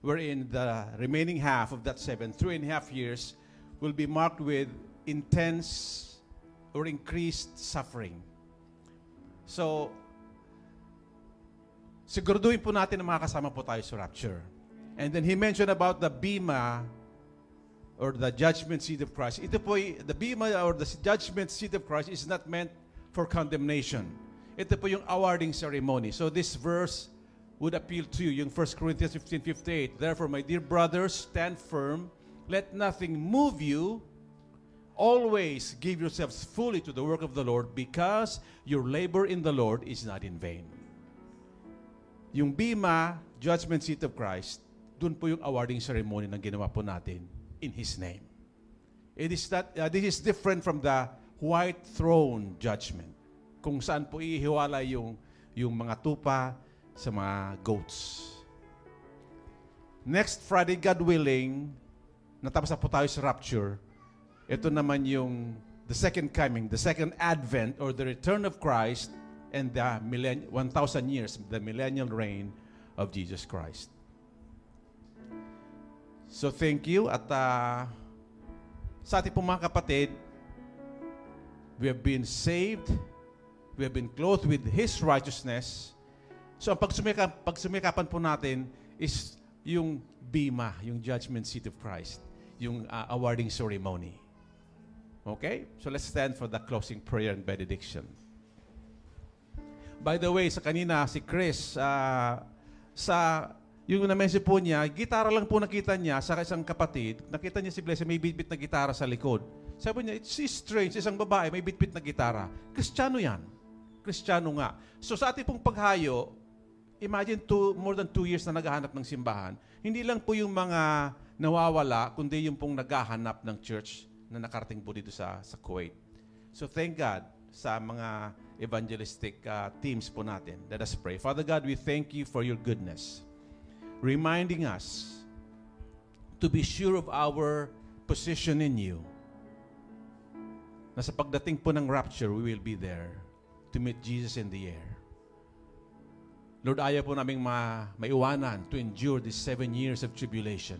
Wherein the remaining half of that 3.5 years, will be marked with intense or increased suffering. So, siguraduhin po natin na makakasama po tayo sa rapture. And then he mentioned about the bima or the judgment seat of Christ. Ito po, the bima or the judgment seat of Christ is not meant for condemnation. Ito po yung awarding ceremony. So this verse would appeal to you, yung 1 Corinthians 15:58. Therefore, my dear brothers, stand firm. Let nothing move you. Always give yourselves fully to the work of the Lord because your labor in the Lord is not in vain. Yung bima, judgment seat of Christ, dun po yung awarding ceremony na ginawa po natin in His name. This is different from the white throne judgment, kung saan po ihiwala yung mga tupa sa mga goats. Next Friday, God willing, natapos na po tayo sa rapture, ito naman yung the second coming, the second advent, or the return of Christ, and the 1,000 years, the millennial reign of Jesus Christ. So thank you. At sa ating pong mga kapatid, we have been saved, we have been clothed with His righteousness. So ang pagsumikapan po natin is yung bima, yung judgment seat of Christ, yung awarding ceremony. Okay? So let's stand for the closing prayer and benediction. By the way, sa kanina, si Chris, yung na-mention po niya, gitara lang po nakita niya sa isang kapatid. Nakita niya si Blessing, may bitbit na gitara sa likod. Sabi niya, it's strange, isang babae, may bitbit na gitara. Kristiyano yan. Kristiyano nga. So sa ating pong paghayo, imagine more than 2 years na naghahanap ng simbahan. Hindi lang po yung mga nawawala, kundi yung pong naghahanap ng church na nakarating po dito sa Kuwait. So thank God sa mga evangelistic teams po natin. Let us pray. Father God, we thank you for your goodness, reminding us to be sure of our position in you. Na sa pagdating po ng rapture, we will be there to meet Jesus in the air. Lord, ayaw po naming maiwanan to endure these 7 years of tribulation.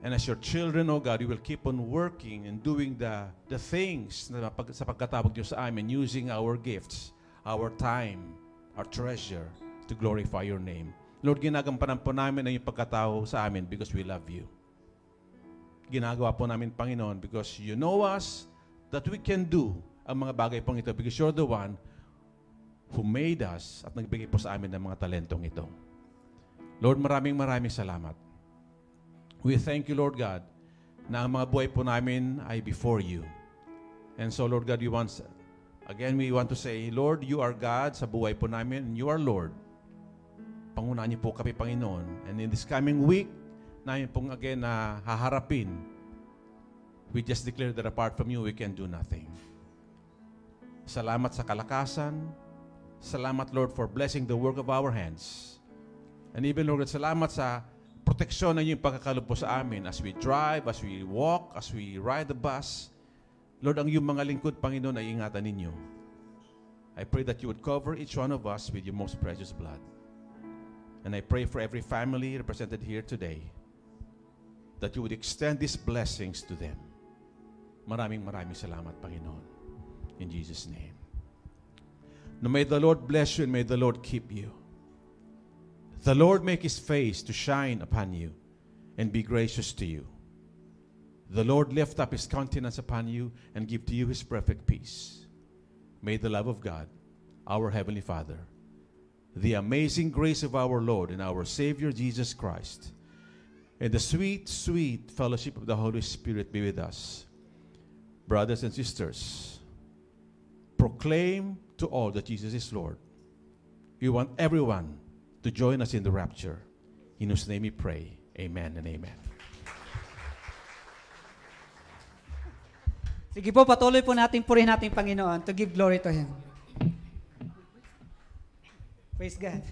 And as your children, oh God, we will keep on working and doing the things na sa pagkatawag niyo sa amin, using our gifts, our time, our treasure to glorify your name. Lord, ginagampanan po namin ang iyong pagkatao sa amin because we love you. Ginagawa po namin, Panginoon, because you know us, that we can do ang mga bagay pong ito because you're the one who made us at nagbigay po sa amin ng mga talentong ito. Lord, maraming salamat. We thank you, Lord God, na ang mga buhay po namin ay before you. And so, Lord God, we want to say, Lord, you are God sa buhay po namin, and you are Lord. Pangunahan niyo po kami, Panginoon. And in this coming week, namin pong again na haharapin, we just declare that apart from you, we can do nothing. Salamat sa kalakasan. Salamat, Lord, for blessing the work of our hands. And even, Lord, salamat sa proteksyon na iyong pagkakalob po sa amin as we drive, as we walk, as we ride the bus. Lord, ang iyong mga lingkod, Panginoon, ay ingatan ninyo. I pray that you would cover each one of us with your most precious blood. And I pray for every family represented here today that you would extend these blessings to them. Maraming salamat, Panginoon. In Jesus' name. Now may the Lord bless you and may the Lord keep you. The Lord make His face to shine upon you and be gracious to you. The Lord lift up His countenance upon you and give to you His perfect peace. May the love of God, our Heavenly Father, the amazing grace of our Lord and our Savior Jesus Christ, and the sweet, sweet fellowship of the Holy Spirit be with us. Brothers and sisters, proclaim to all that Jesus is Lord. We want everyone to join us in the rapture. In whose name we pray. Amen and amen. Sige po, patuloy po natin purihin natin Panginoon to give glory to Him. Praise God.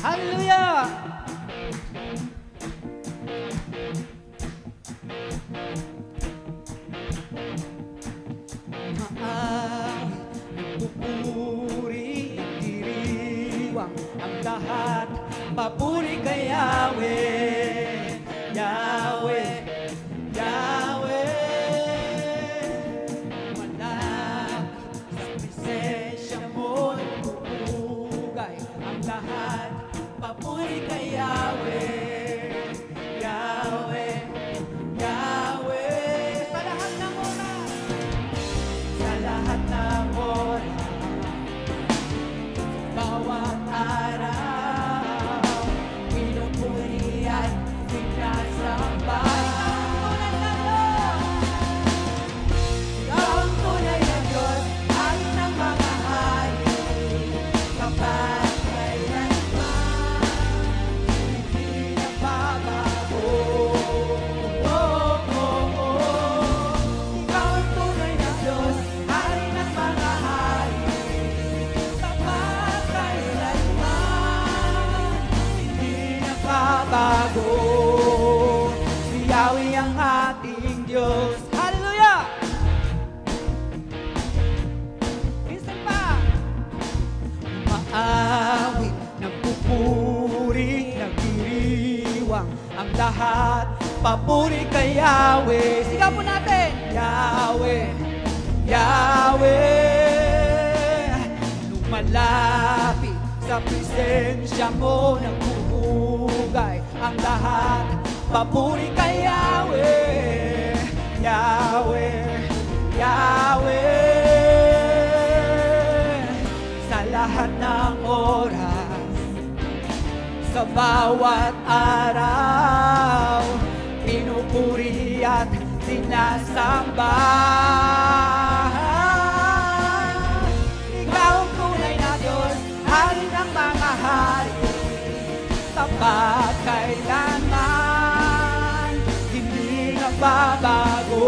Hallelujah! Nagpupuri, nagdiriwang ang lahat. Papuri kay Yahweh, Yahweh, Yahweh. Malapit sa presensya mo, nagpupugay ang lahat. Papuri kay Yahweh, Yahweh, Yahweh. Sa lahat ng oras, sa lahat ng oras, bawat araw. Bago, si Yahweh ang ating Diyos. Hallelujah! Minsan pa, maawit, nagpupuri, nagdiriwang ang lahat. Papuri kay Yahweh. Sigaw po natin. Yahweh, Yahweh. Lumalapit sa presensya mo, nagpupugay ang lahat. Papuri kay Yahweh, Yahweh, Yahweh. Sa lahat ng oras, sa bawat araw, pinupuri at sinasamba. Ikaw ang tunay na Diyos, Hari ng mga hari, tapat kailanman, hindi nagbabago.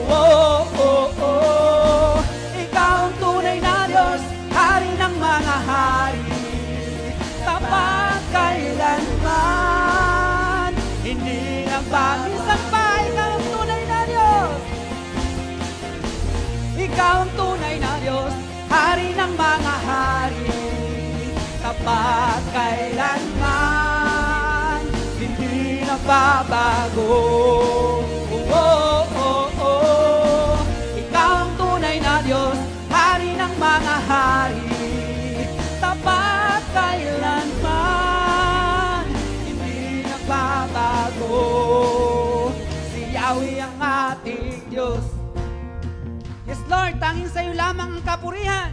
Oh, oh, oh. Ikaw ang tunay na Diyos, Hari ng mga hari, tapat kailanman, hindi nagbabago. Minsan pa, ikaw ang tunay na Diyos. Ikaw ang tunay na Diyos, Hari ng mga hari, tapat kailanman, hindi nagbabago. Oh, oh, oh, oh. Ikaw ang tunay hari, tapat kailanman, hindi nagbabago. Si Yahweh ang ating Diyos. Yes, Lord, tanging sa'yo lamang ang kapurihan.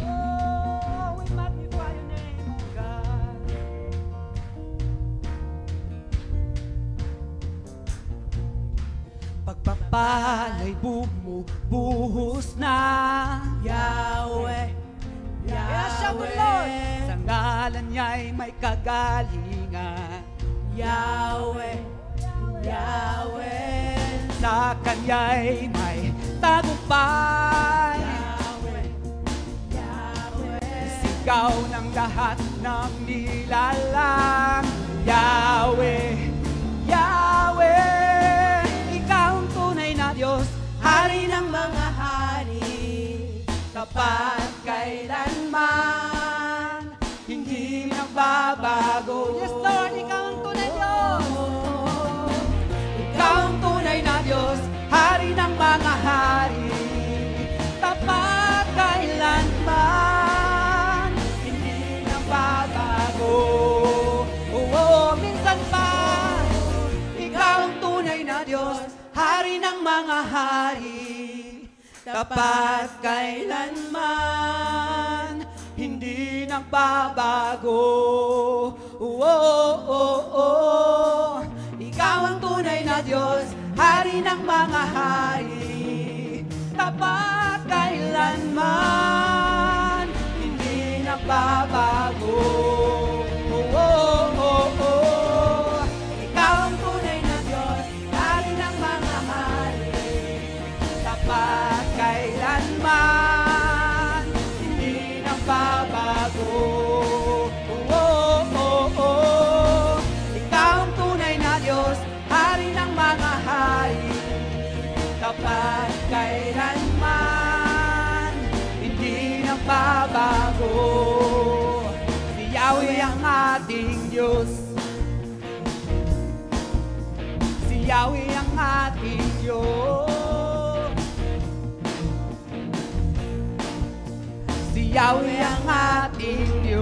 Oh, we magnify your name, oh God. Pagpapalay bumubuhos na, Yahweh, yes, shout the Lord. Sa ngalan niya'y may kagalingan, Yahweh, Yahweh. Sa Kanya'y may tagumpay, Yahweh, Yahweh. Sigaw ng lahat ng nilalang, Yahweh, Yahweh. Ikaw ang tunay na Diyos, Hari ng mga hari, tapat kailanman, hindi nagbabago. Yes, Lord, ikaw ang tunay Diyos. Ikaw ang tunay na Diyos, hari ng mga hari, tapat kailanman, hindi nagbabago. Minsan pa, ikaw ang tunay na Diyos, hari ng mga hari, tapat kailanman, hindi nagbabago. Ikaw ang tunay na Diyos, hari ng mga hari, tapat kailanman, hindi nagbabago. Ikaw ang tunay na Diyos, hari ng mga hari, tapat kailanman, hindi nagbabago. Ikaw ang tunay na Diyos, hari ng mga hari, tapat kailanman, hindi nagbabago. Si Yahweh ang ating Diyos. Si Yahweh ang ating Diyos. Si Yahweh ang ating Diyos.